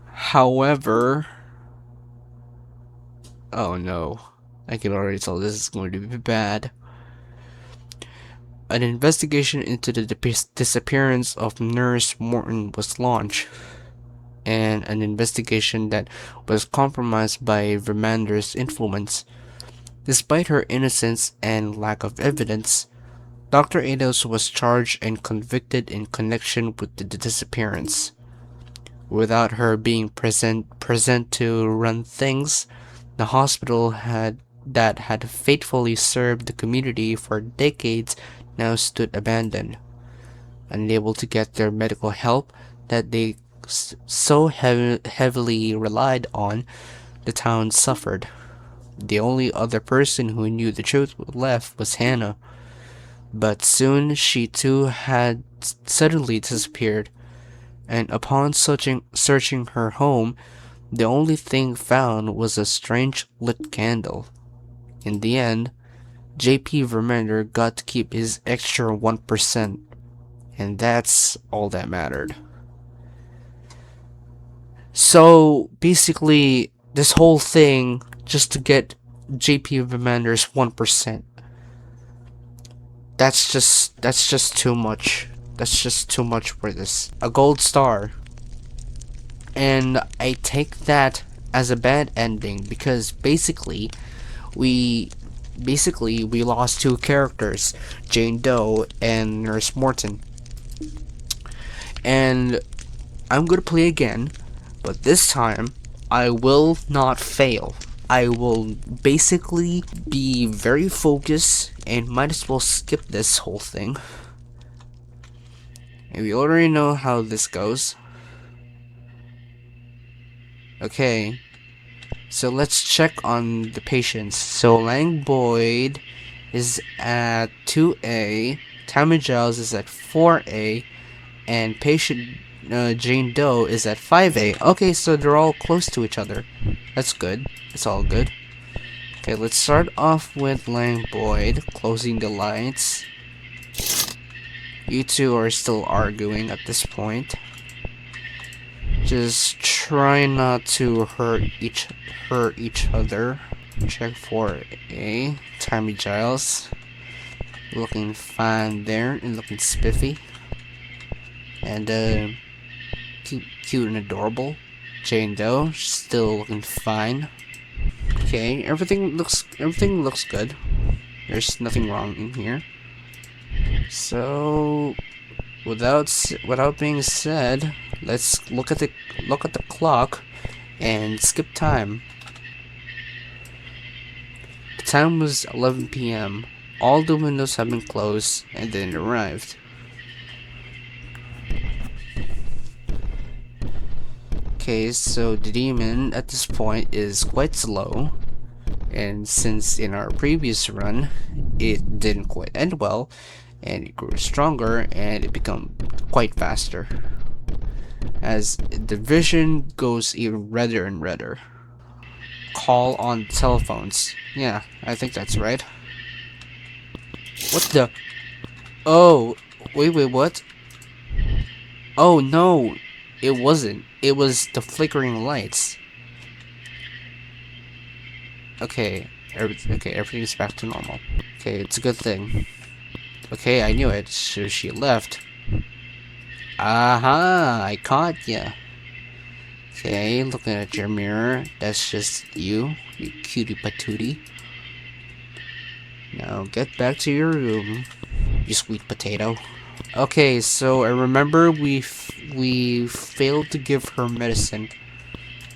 However, oh no. I can already tell this is going to be bad. An investigation into the disappearance of Nurse Morton was launched, and an investigation that was compromised by Vermander's influence. Despite her innocence and lack of evidence, Dr. Ados was charged and convicted in connection with the disappearance. Without her being present to run things, the hospital that had faithfully served the community for decades now stood abandoned, unable to get their medical help that they so heavily relied on. The town suffered. The only other person who knew the truth left was Hannah, but soon she too had suddenly disappeared, and upon searching her home, the only thing found was a strange lit candle. In the end, JP Vermander got to keep his extra 1%, and that's all that mattered. So basically, this whole thing just to get JP Vermander's 1%. That's just too much. That's just too much for this. A gold star. And I take that as a bad ending because basically we lost two characters, Jane Doe and Nurse Morton. And I'm gonna play again, but this time I will not fail. I will basically be very focused and might as well skip this whole thing. And we already know how this goes. Okay, so let's check on the patients. So Lang Boyd is at 2A, Tammy Giles is at 4A, and patient Jane Doe is at 5A. Okay, so they're all close to each other. That's good. It's all good. Okay, let's start off with Lang Boyd, closing the lights. You two are still arguing at this point. Just try not to hurt each other. Check for A. Tammy Giles. Looking fine there and looking spiffy. And cute and adorable. Jane Doe, still looking fine. Okay, everything looks good. There's nothing wrong in here. So, without being said, let's look at the clock and skip time. The time was 11 p.m. All the windows have been closed and then arrived. Okay, so the demon at this point is quite slow, and since in our previous run it didn't quite end well, and it grew stronger and it became quite faster as the vision goes even redder and redder. Call on telephones. Yeah, I think that's right. What the? Oh, wait, what? Oh no, it wasn't. It was the flickering lights. Okay, everything's back to normal. Okay, it's a good thing. Okay, I knew it. So she left. Aha, I caught ya. Okay, looking at your mirror. That's just you cutie patootie. Now get back to your room, you sweet potato. Okay, so I remember we failed to give her medicine.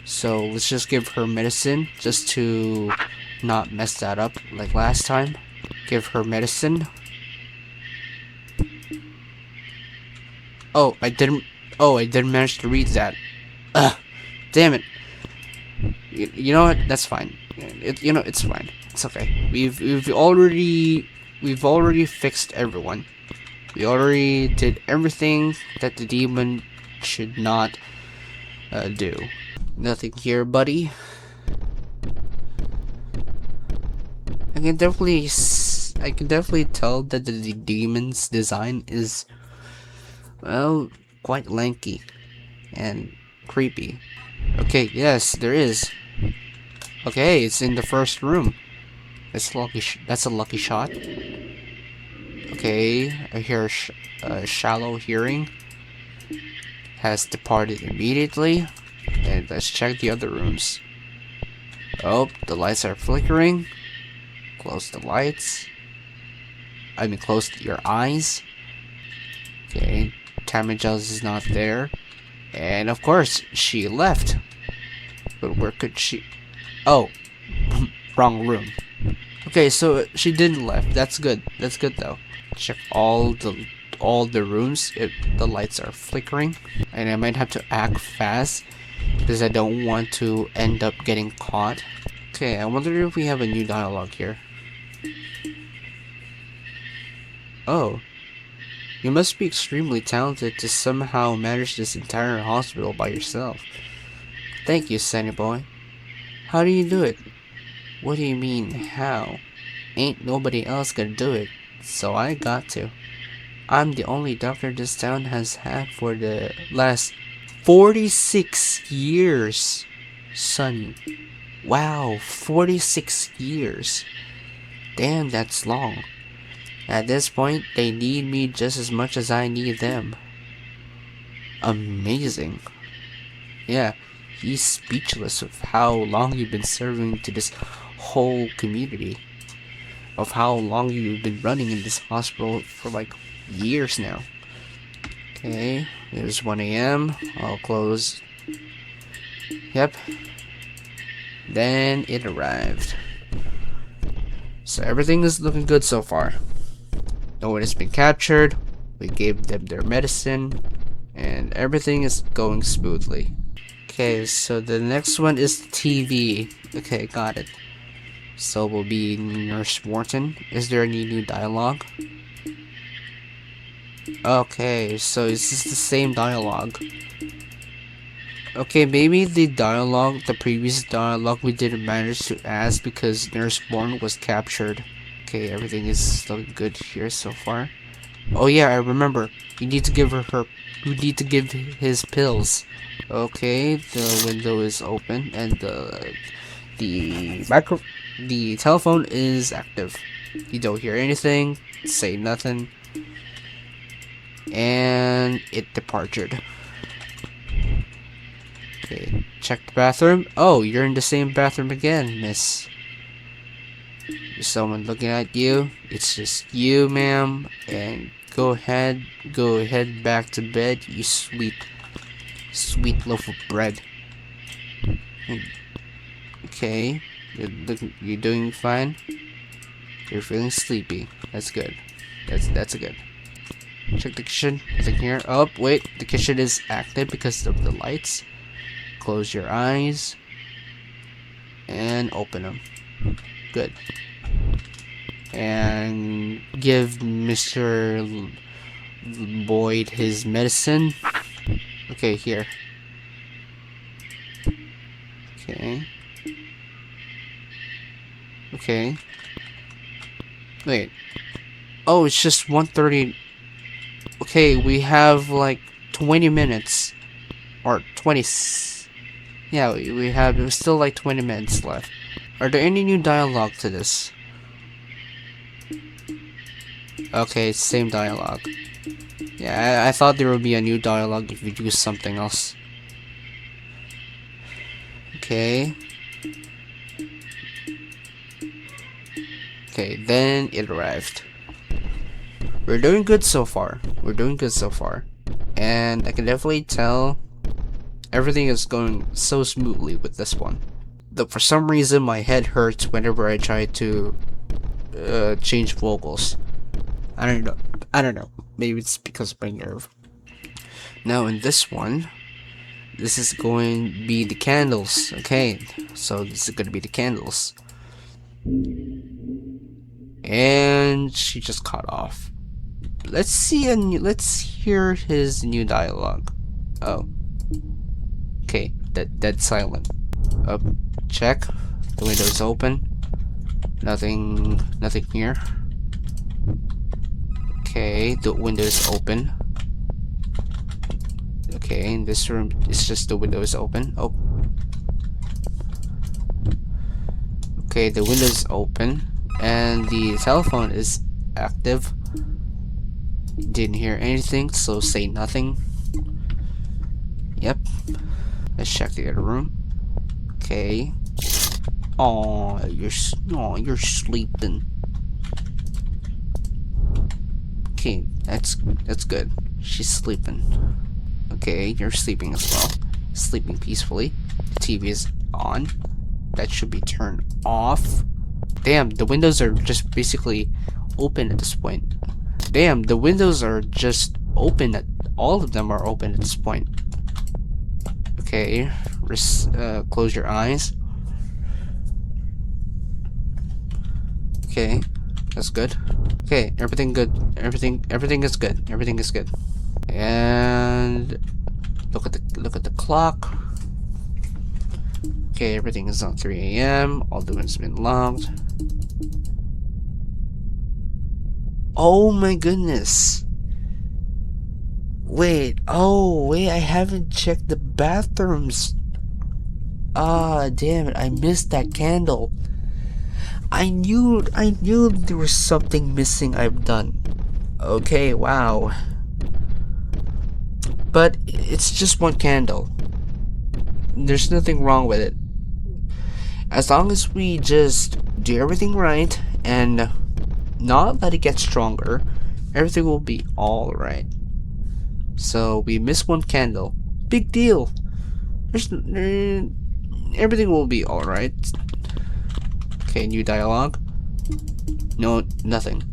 So let's just give her medicine just to not mess that up like last time. Give her medicine. Oh, I didn't manage to read that. Ugh, damn it. You know what? That's fine. It's fine. It's okay. We've already fixed everyone. We already did everything that the demon should not do. Nothing here, buddy. I can definitely tell that the demon's design is, well, quite lanky and creepy. Okay, yes, there is. Okay, it's in the first room. That's a lucky shot. Okay, I hear a shallow hearing. Has departed immediately. And let's check the other rooms. Oh, the lights are flickering. Close the lights. I mean, close your eyes. Okay, Tamajels is not there. And of course, she left. But where could she? Oh, wrong room. Okay, so she didn't left. That's good. That's good though. Check all the rooms. The lights are flickering, and I might have to act fast because I don't want to end up getting caught. Okay, I wonder if we have a new dialogue here. Oh, you must be extremely talented to somehow manage this entire hospital by yourself. Thank you, Sunny Boy. How do you do it? What do you mean, how? Ain't nobody else gonna do it, so I got to. I'm the only doctor this town has had for the last 46 years. Sonny. Wow, 46 years. Damn, that's long. At this point, they need me just as much as I need them. Amazing. Yeah, he's speechless of how long you've been serving to this whole community. Of how long you've been running in this hospital for like years now. Okay, it was 1 a.m. I'll close. Yep. Then it arrived. So everything is looking good so far. No one has been captured. We gave them their medicine. And everything is going smoothly. Okay, so the next one is TV. Okay, got it. So will be Nurse Wharton. Is there any new dialogue? Okay, so is this the same dialogue? Okay, maybe the previous dialogue we didn't manage to ask because Nurse Wharton was captured. Okay, everything is looking good here so far. Oh yeah, I remember. You need to give you need to give his pills. Okay, the window is open and the telephone is active. You don't hear anything, say nothing, and it departed. Okay, check the bathroom. Oh, you're in the same bathroom again, miss. Is someone looking at you? It's just you, ma'am, and go ahead back to bed, you sweet loaf of bread. Okay, you're doing fine. You're feeling sleepy. That's good. That's good. Check the kitchen. Nothing here. Oh wait, the kitchen is active because of the lights. Close your eyes and open them. Good. And give Mr. Boyd his medicine. Okay, here. Okay. Okay. Wait. Oh, it's just 1:30. Okay, we have like 20 minutes. Or 20. Yeah, we have still like 20 minutes left. Are there any new dialogue to this? Okay, same dialogue. Yeah, I thought there would be a new dialogue if you use something else. Okay. Okay, then it arrived. We're doing good so far. And I can definitely tell everything is going so smoothly with this one. Though for some reason my head hurts whenever I try to change vocals. I don't know. Maybe it's because of my nerve. Now in this one, This is going to be the candles. Okay, so this is going to be the candles. And she just cut off. Let's hear his new dialogue. Oh, okay, dead silent. Up, check. The window is open. Nothing here. Okay, the window is open. Okay, in this room, it's just the window is open. Oh. Okay, the window is open. And the telephone is active. Didn't hear anything, so say nothing. Yep. Let's check the other room. Okay. Oh, you're sleeping. Okay, that's good. She's sleeping. Okay, you're sleeping as well. Sleeping peacefully. The TV is on. That should be turned off. Damn, the windows are just basically open at this point. Damn, the windows are just open all of them are open at this point. Okay, close your eyes. Okay, that's good. Okay, everything good. Everything is good. Everything is good. And look at the clock. Okay, everything is on 3 a.m. All the windows have been locked. Oh my goodness. Wait, I haven't checked the bathrooms. Ah, damn it, I missed that candle. I knew there was something missing I've done. Okay, wow. But it's just one candle. There's nothing wrong with it. As long as we just do everything right and not let it get stronger, everything will be alright. So we missed one candle. Big deal. Everything will be alright. Okay, new dialogue. No, nothing.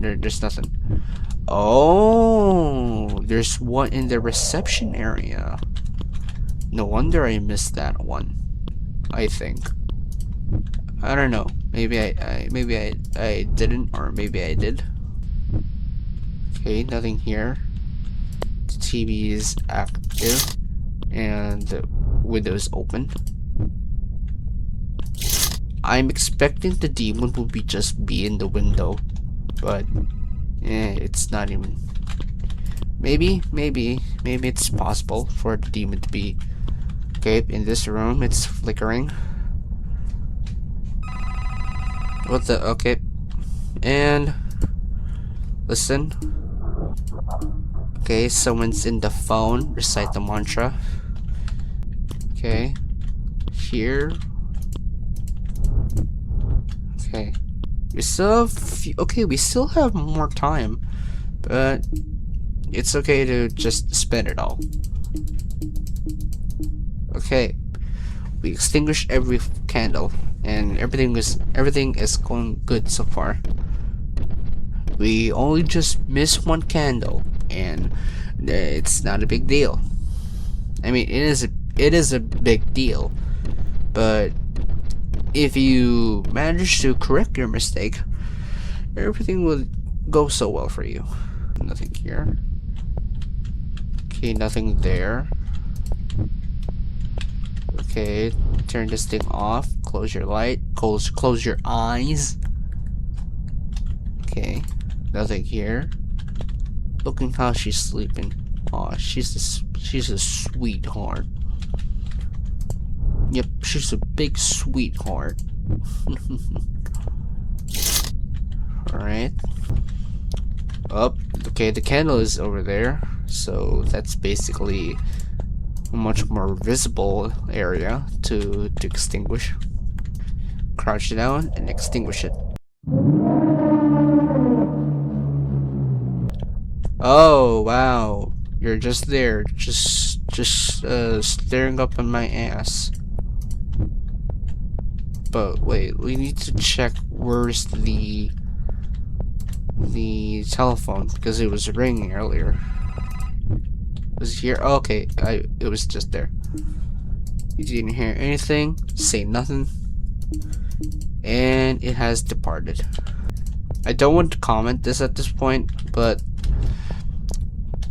There's nothing. Oh, there's one in the reception area. No wonder I missed that one. I think. I don't know. Maybe I didn't, or maybe I did. Okay, nothing here. The TV is active and the window is open. I'm expecting the demon will just be in the window, but it's not even. Maybe it's possible for the demon to be. Okay, in this room it's flickering. What the? Okay, and listen. Okay, someone's in the phone. Recite the mantra. Okay, here. Okay, we still have we still have more time, but it's okay to just spend it all. Okay, we extinguished every candle, and everything is going good so far. We only just missed one candle, and it's not a big deal. I mean, it is a big deal, but if you manage to correct your mistake, everything will go so well for you. Nothing here. Okay, nothing there. Okay, turn this thing off. Close your light. Close your eyes. Okay, nothing here. Looking how she's sleeping. Oh, she's a sweetheart. Yep, she's a big sweetheart. Alright. Oh, okay, the candle is over there. So that's basically a much more visible area to extinguish. Crouch down and extinguish it. Oh, wow. You're just there. Just staring up on my ass. But wait, we need to check where's the telephone, because it was ringing earlier. Was it here? Okay, it was just there. You didn't hear anything, say nothing, and it has departed. I don't want to comment this at this point, but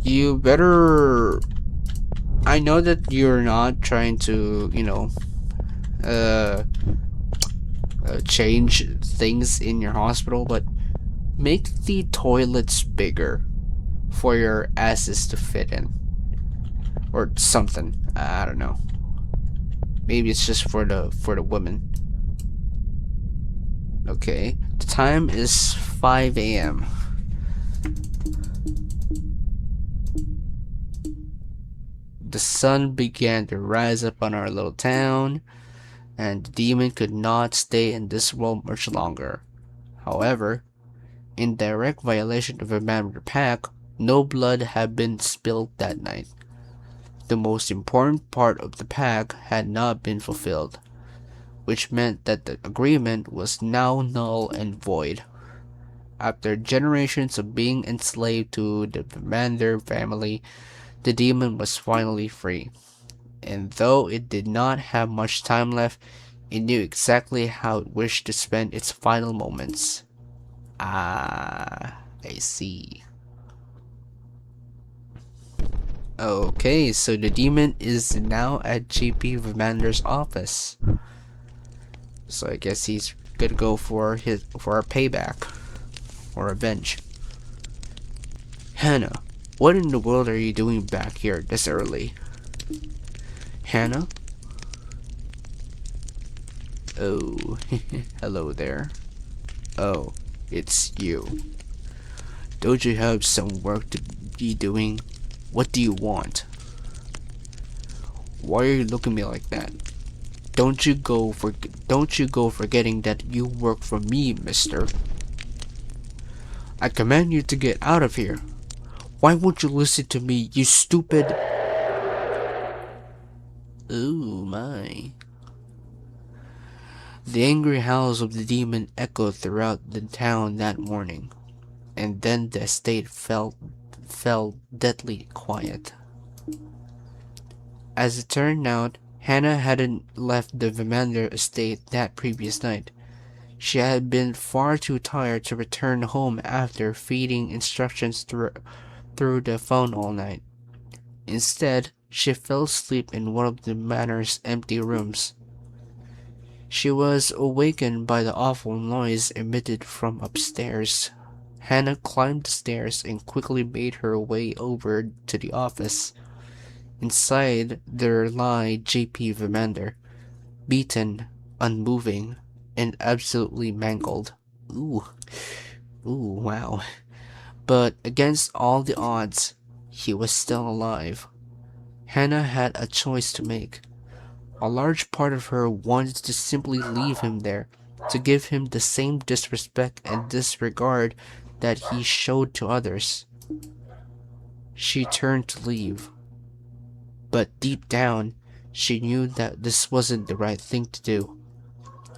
you better. I know that you're not trying to, uh, change things in your hospital, but make the toilets bigger for your asses to fit in, or something. I don't know. Maybe it's just for the women. Okay, the time is 5 a.m. The sun began to rise up on our little town, and the demon could not stay in this world much longer. However, in direct violation of the Vermander Pact, no blood had been spilled that night. The most important part of the pact had not been fulfilled, which meant that the agreement was now null and void. After generations of being enslaved to the Vermander family, the demon was finally free. And though it did not have much time left, it knew exactly how it wished to spend its final moments. Ah, I see. Okay, so the demon is now at JP Vermander's office. So I guess he's gonna go for a payback or revenge. Hannah, what in the world are you doing back here this early? Hannah? Oh, hello there. Oh, it's you. Don't you have some work to be doing? What do you want? Why are you looking at me like that? Don't you go forgetting that you work for me, mister. I command you to get out of here. Why won't you listen to me, you stupid... Oh my. The angry howls of the demon echoed throughout the town that morning, and then the estate fell deadly quiet. As it turned out, Hannah hadn't left the Vermander estate that previous night. She had been far too tired to return home after feeding instructions through the phone all night. Instead, she fell asleep in one of the manor's empty rooms. She was awakened by the awful noise emitted from upstairs. Hannah climbed the stairs and quickly made her way over to the office. Inside there lay JP Vermander, beaten, unmoving, and absolutely mangled. Ooh, wow. But against all the odds, he was still alive. Hannah had a choice to make. A large part of her wanted to simply leave him there, to give him the same disrespect and disregard that he showed to others. She turned to leave, but deep down, she knew that this wasn't the right thing to do.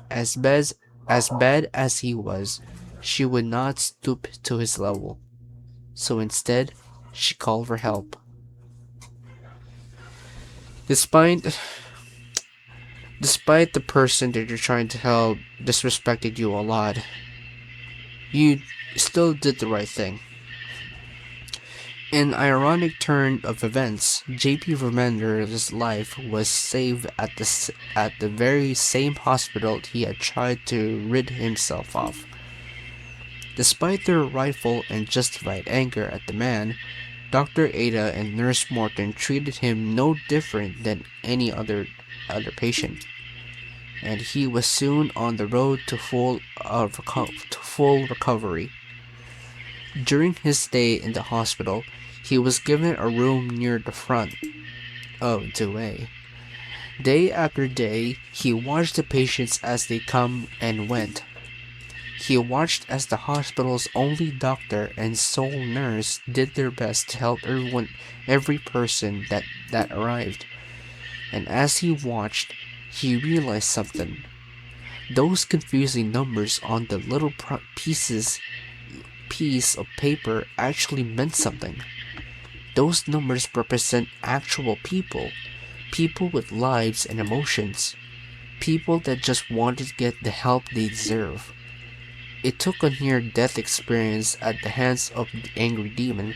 As bad as he was, she would not stoop to his level. So instead, she called for help. Despite the person that you're trying to help disrespected you a lot, you still did the right thing. In an ironic turn of events, JP Vermander's life was saved at the very same hospital he had tried to rid himself of. Despite their rightful and justified anger at the man, Dr. Ada and Nurse Morton treated him no different than any other patient, and he was soon on the road to full recovery. During his stay in the hospital, he was given a room near the front of the way. Day after day, he watched the patients as they come and went. He watched as the hospital's only doctor and sole nurse did their best to help every person that arrived. And as he watched, he realized something. Those confusing numbers on the little piece of paper actually meant something. those numbers represent actual people, people with lives and emotions, people that just wanted to get the help they deserve. It took a near-death experience at the hands of the angry demon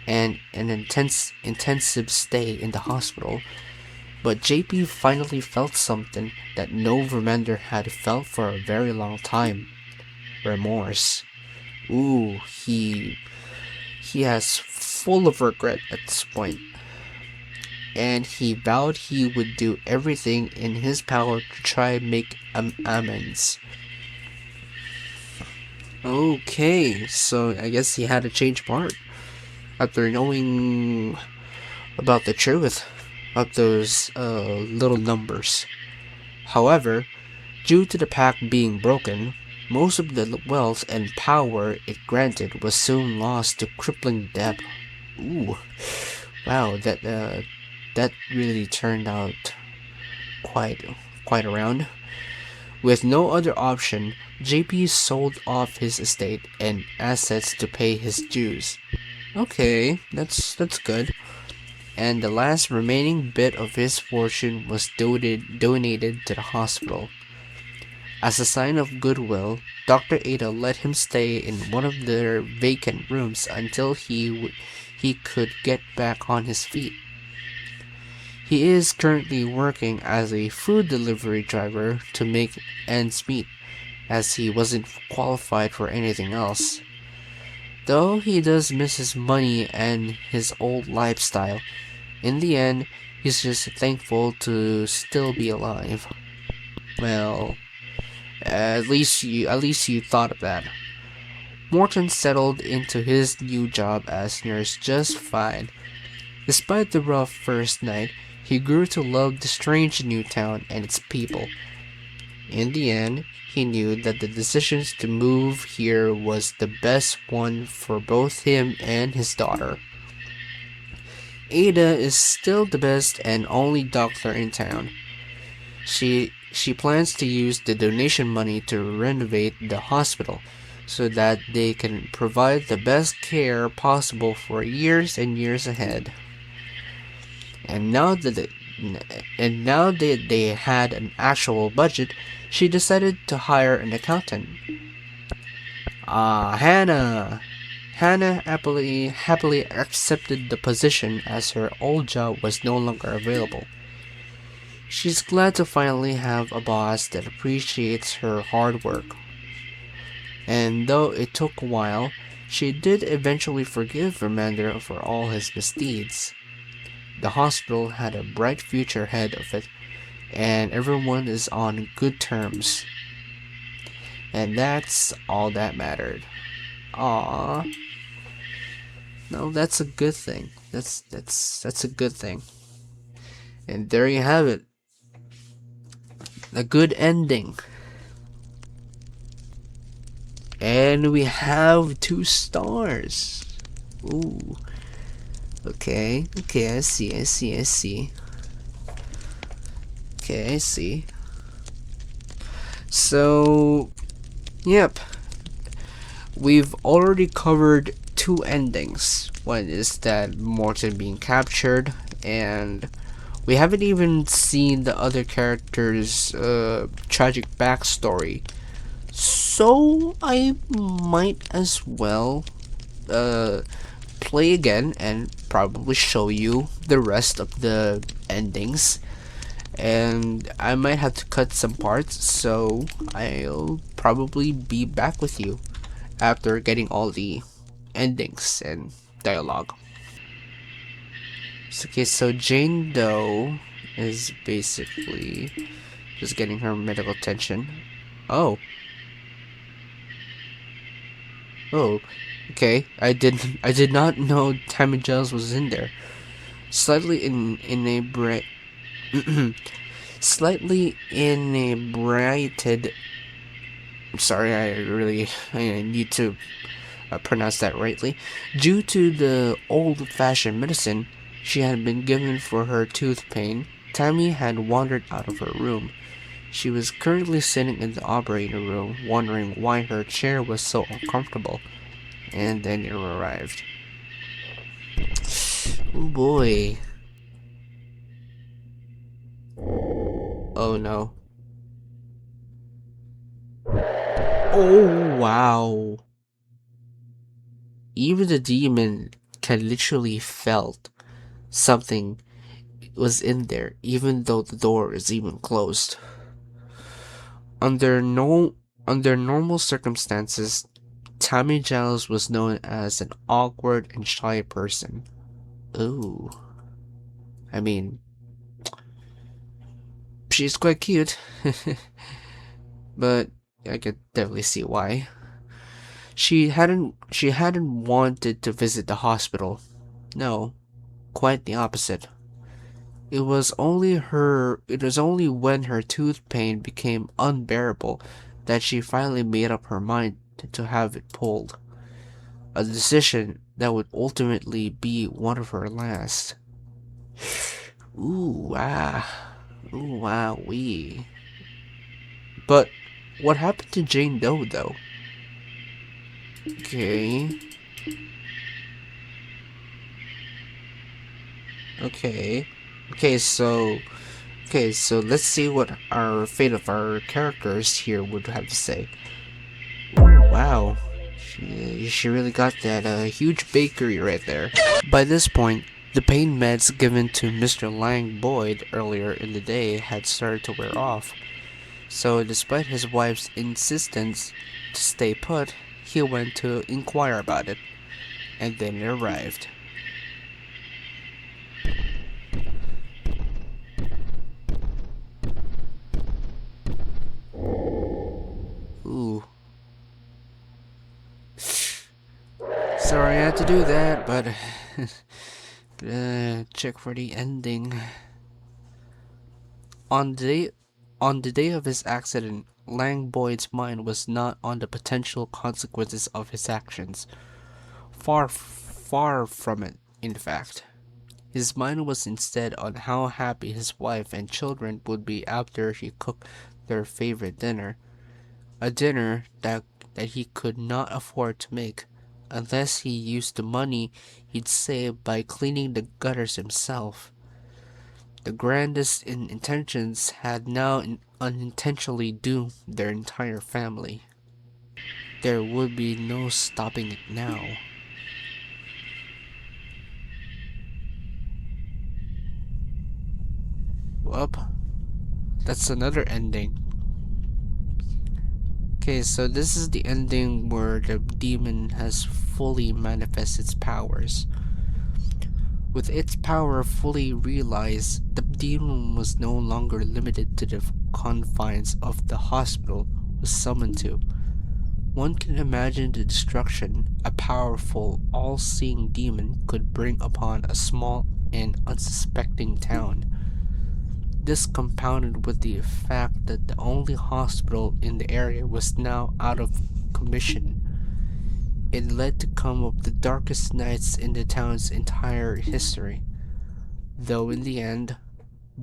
and an intensive stay in the hospital, but JP finally felt something that no Vermander had felt for a very long time: remorse. Ooh, he has full of regret at this point, and he vowed he would do everything in his power to try and make amends. Okay, so I guess he had to change part after knowing about the truth of those little numbers. However, due to the pact being broken, most of the wealth and power it granted was soon lost to crippling debt. Ooh, wow, that really turned out quite quite around. With no other option, JP sold off his estate and assets to pay his dues. Okay, that's good. And the last remaining bit of his fortune was donated to the hospital. As a sign of goodwill, Dr. Ada let him stay in one of their vacant rooms until he could get back on his feet. He is currently working as a food delivery driver to make ends meet, as he wasn't qualified for anything else. Though he does miss his money and his old lifestyle, in the end, he's just thankful to still be alive. Well, at least you thought of that. Morton settled into his new job as nurse just fine. Despite the rough first night, he grew to love the strange new town and its people. In the end, he knew that the decision to move here was the best one for both him and his daughter. Ada is still the best and only doctor in town. She plans to use the donation money to renovate the hospital so that they can provide the best care possible for years and years ahead. And now that they had an actual budget, she decided to hire an accountant. Hannah. Hannah happily accepted the position as her old job was no longer available. She's glad to finally have a boss that appreciates her hard work. And though it took a while, she did eventually forgive Vermander for all his misdeeds. The hospital had a bright future ahead of it, and everyone is on good terms. And that's all that mattered. Aww. No, that's a good thing. That's a good thing. And there you have it. A good ending. And we have 2 stars. Ooh. Okay, I see. Okay, I see. So, yep. We've already covered 2 endings. One is that Morton being captured, and we haven't even seen the other character's tragic backstory. So I might as well play again and probably show you the rest of the endings. And I might have to cut some parts, so I'll probably be back with you after getting all the endings and dialogue. Okay, so Jane Doe is basically just getting her medical attention. Oh. Oh, okay. I did not know Tammy Giles was in there. Slightly slightly inebriated. I'm sorry, I need to pronounce that rightly. Due to the old-fashioned medicine she had been given for her tooth pain, Tammy had wandered out of her room. She was currently sitting in the operating room, wondering why her chair was so uncomfortable. And then it arrived. Oh boy. Oh no. Oh wow. Even the demon can literally felt something was in there, even though the door is even closed. Under no under normal circumstances, Tammy Giles was known as an awkward and shy person. Ooh. I mean, she's quite cute, but I could definitely see why. She hadn't wanted to visit the hospital. No, quite the opposite. It was only when her tooth pain became unbearable that she finally made up her mind to have it pulled. A decision that would ultimately be one of her last. Ooh, ah. Ooh, wow, wee. But what happened to Jane Doe, though? Okay, okay. Okay, so let's see what our fate of our characters here would have to say. Ooh, wow. She really got that huge bakery right there. By this point, the pain meds given to Mr. Lang Boyd earlier in the day had started to wear off. So despite his wife's insistence to stay put, he went to inquire about it, and then it arrived. Ooh, sorry I had to do that, but check for the ending. On the day, on the day of his accident, Lang Boyd's mind was not on the potential consequences of his actions. Far from it, in fact. His mind was instead on how happy his wife and children would be after he cooked their favorite dinner, a dinner that he could not afford to make unless he used the money he'd saved by cleaning the gutters himself. The grandest in intentions had now unintentionally doomed their entire family. There would be no stopping it now. Well, that's another ending. Okay, so this is the ending where the demon has fully manifested its powers. With its power fully realized, the demon was no longer limited to the confines of the hospital it was summoned to. One can imagine the destruction a powerful, all-seeing demon could bring upon a small and unsuspecting town. This compounded with the fact that the only hospital in the area was now out of commission. It led to some of the darkest nights in the town's entire history. Though in the end,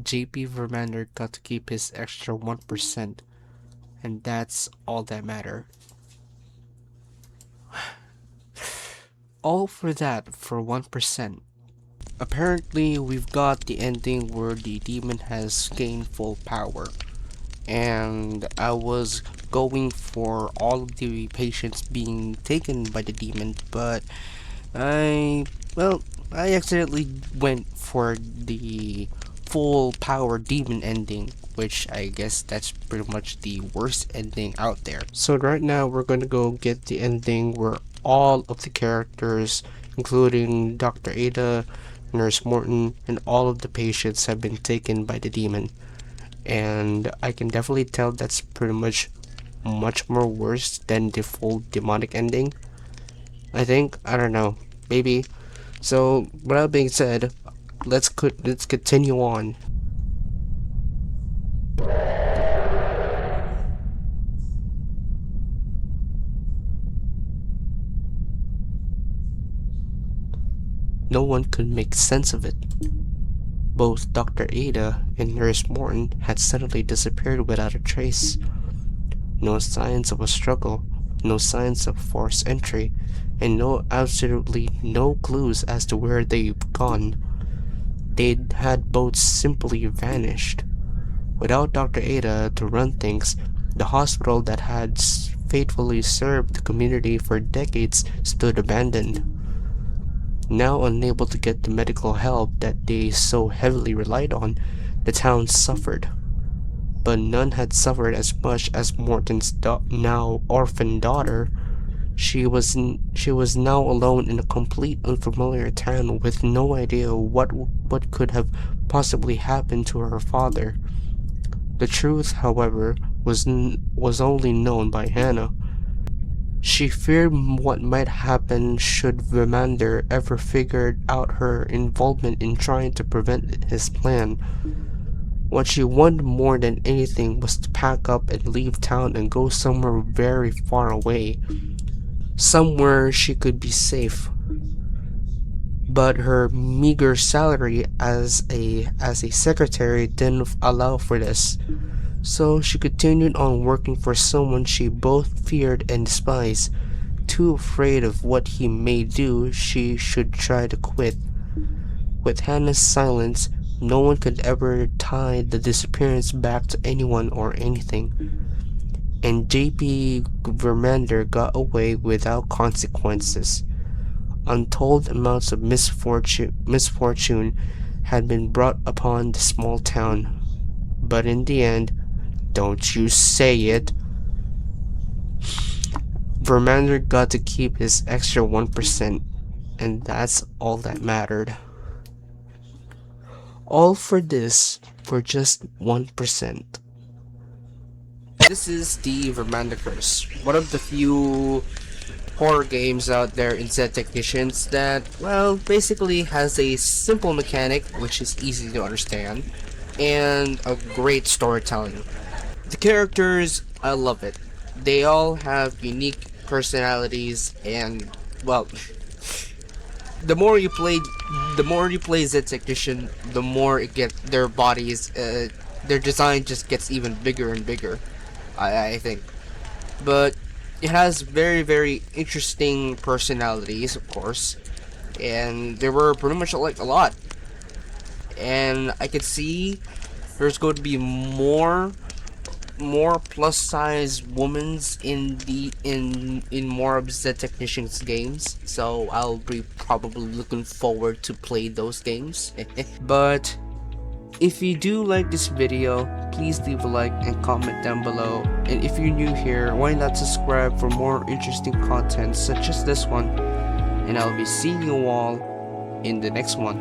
JP Vermander got to keep his extra 1%, and that's all that mattered. All for that for 1%. Apparently, we've got the ending where the demon has gained full power, and I was going for all of the patients being taken by the demon, but I, well, I accidentally went for the full power demon ending, which I guess that's pretty much the worst ending out there. So right now we're gonna go get the ending where all of the characters, including Dr. Ada, Nurse Morton, and all of the patients have been taken by the demon. And I can definitely tell that's pretty much more worse than the full demonic ending. I think, I don't know, maybe. So, with that being said, let's continue on. No one could make sense of it. Both Dr. Ada and Nurse Morton had suddenly disappeared without a trace. No signs of a struggle, no signs of forced entry, and absolutely no clues as to where they've gone. They'd had both simply vanished. Without Dr. Ada to run things, the hospital that had faithfully served the community for decades stood abandoned. Now unable to get the medical help that they so heavily relied on, the town suffered. But none had suffered as much as Morton's now orphaned daughter. She was now alone in a complete unfamiliar town with no idea what could have possibly happened to her father. The truth, however, was only known by Hannah. She feared what might happen should Vermander ever figure out her involvement in trying to prevent his plan. What she wanted more than anything was to pack up and leave town and go somewhere very far away, somewhere she could be safe. But her meager salary as a secretary didn't allow for this. So she continued on working for someone she both feared and despised. Too afraid of what he may do, she should try to quit. With Hannah's silence, no one could ever tie the disappearance back to anyone or anything. And JP Vermander got away without consequences. Untold amounts of misfortune had been brought upon the small town. But in the end, don't you say it, Vermander got to keep his extra 1%, and that's all that mattered. All for this for just 1%. This is the Vermander Curse, one of the few horror games out there in Z Technicians that, well, basically has a simple mechanic, which is easy to understand, and a great storytelling. The characters, I love it. They all have unique personalities, and, well, the more you play Z Technician, the more it get their bodies, their design just gets even bigger and bigger. I think, but it has very interesting personalities, of course, and there were pretty much like a lot, and I could see there's going to be more plus size women's in more of the technicians games, so I'll be probably looking forward to play those games. But if you do like this video, please leave a like and comment down below, and if you're new here, why not subscribe for more interesting content such as this one, and I'll be seeing you all in the next one.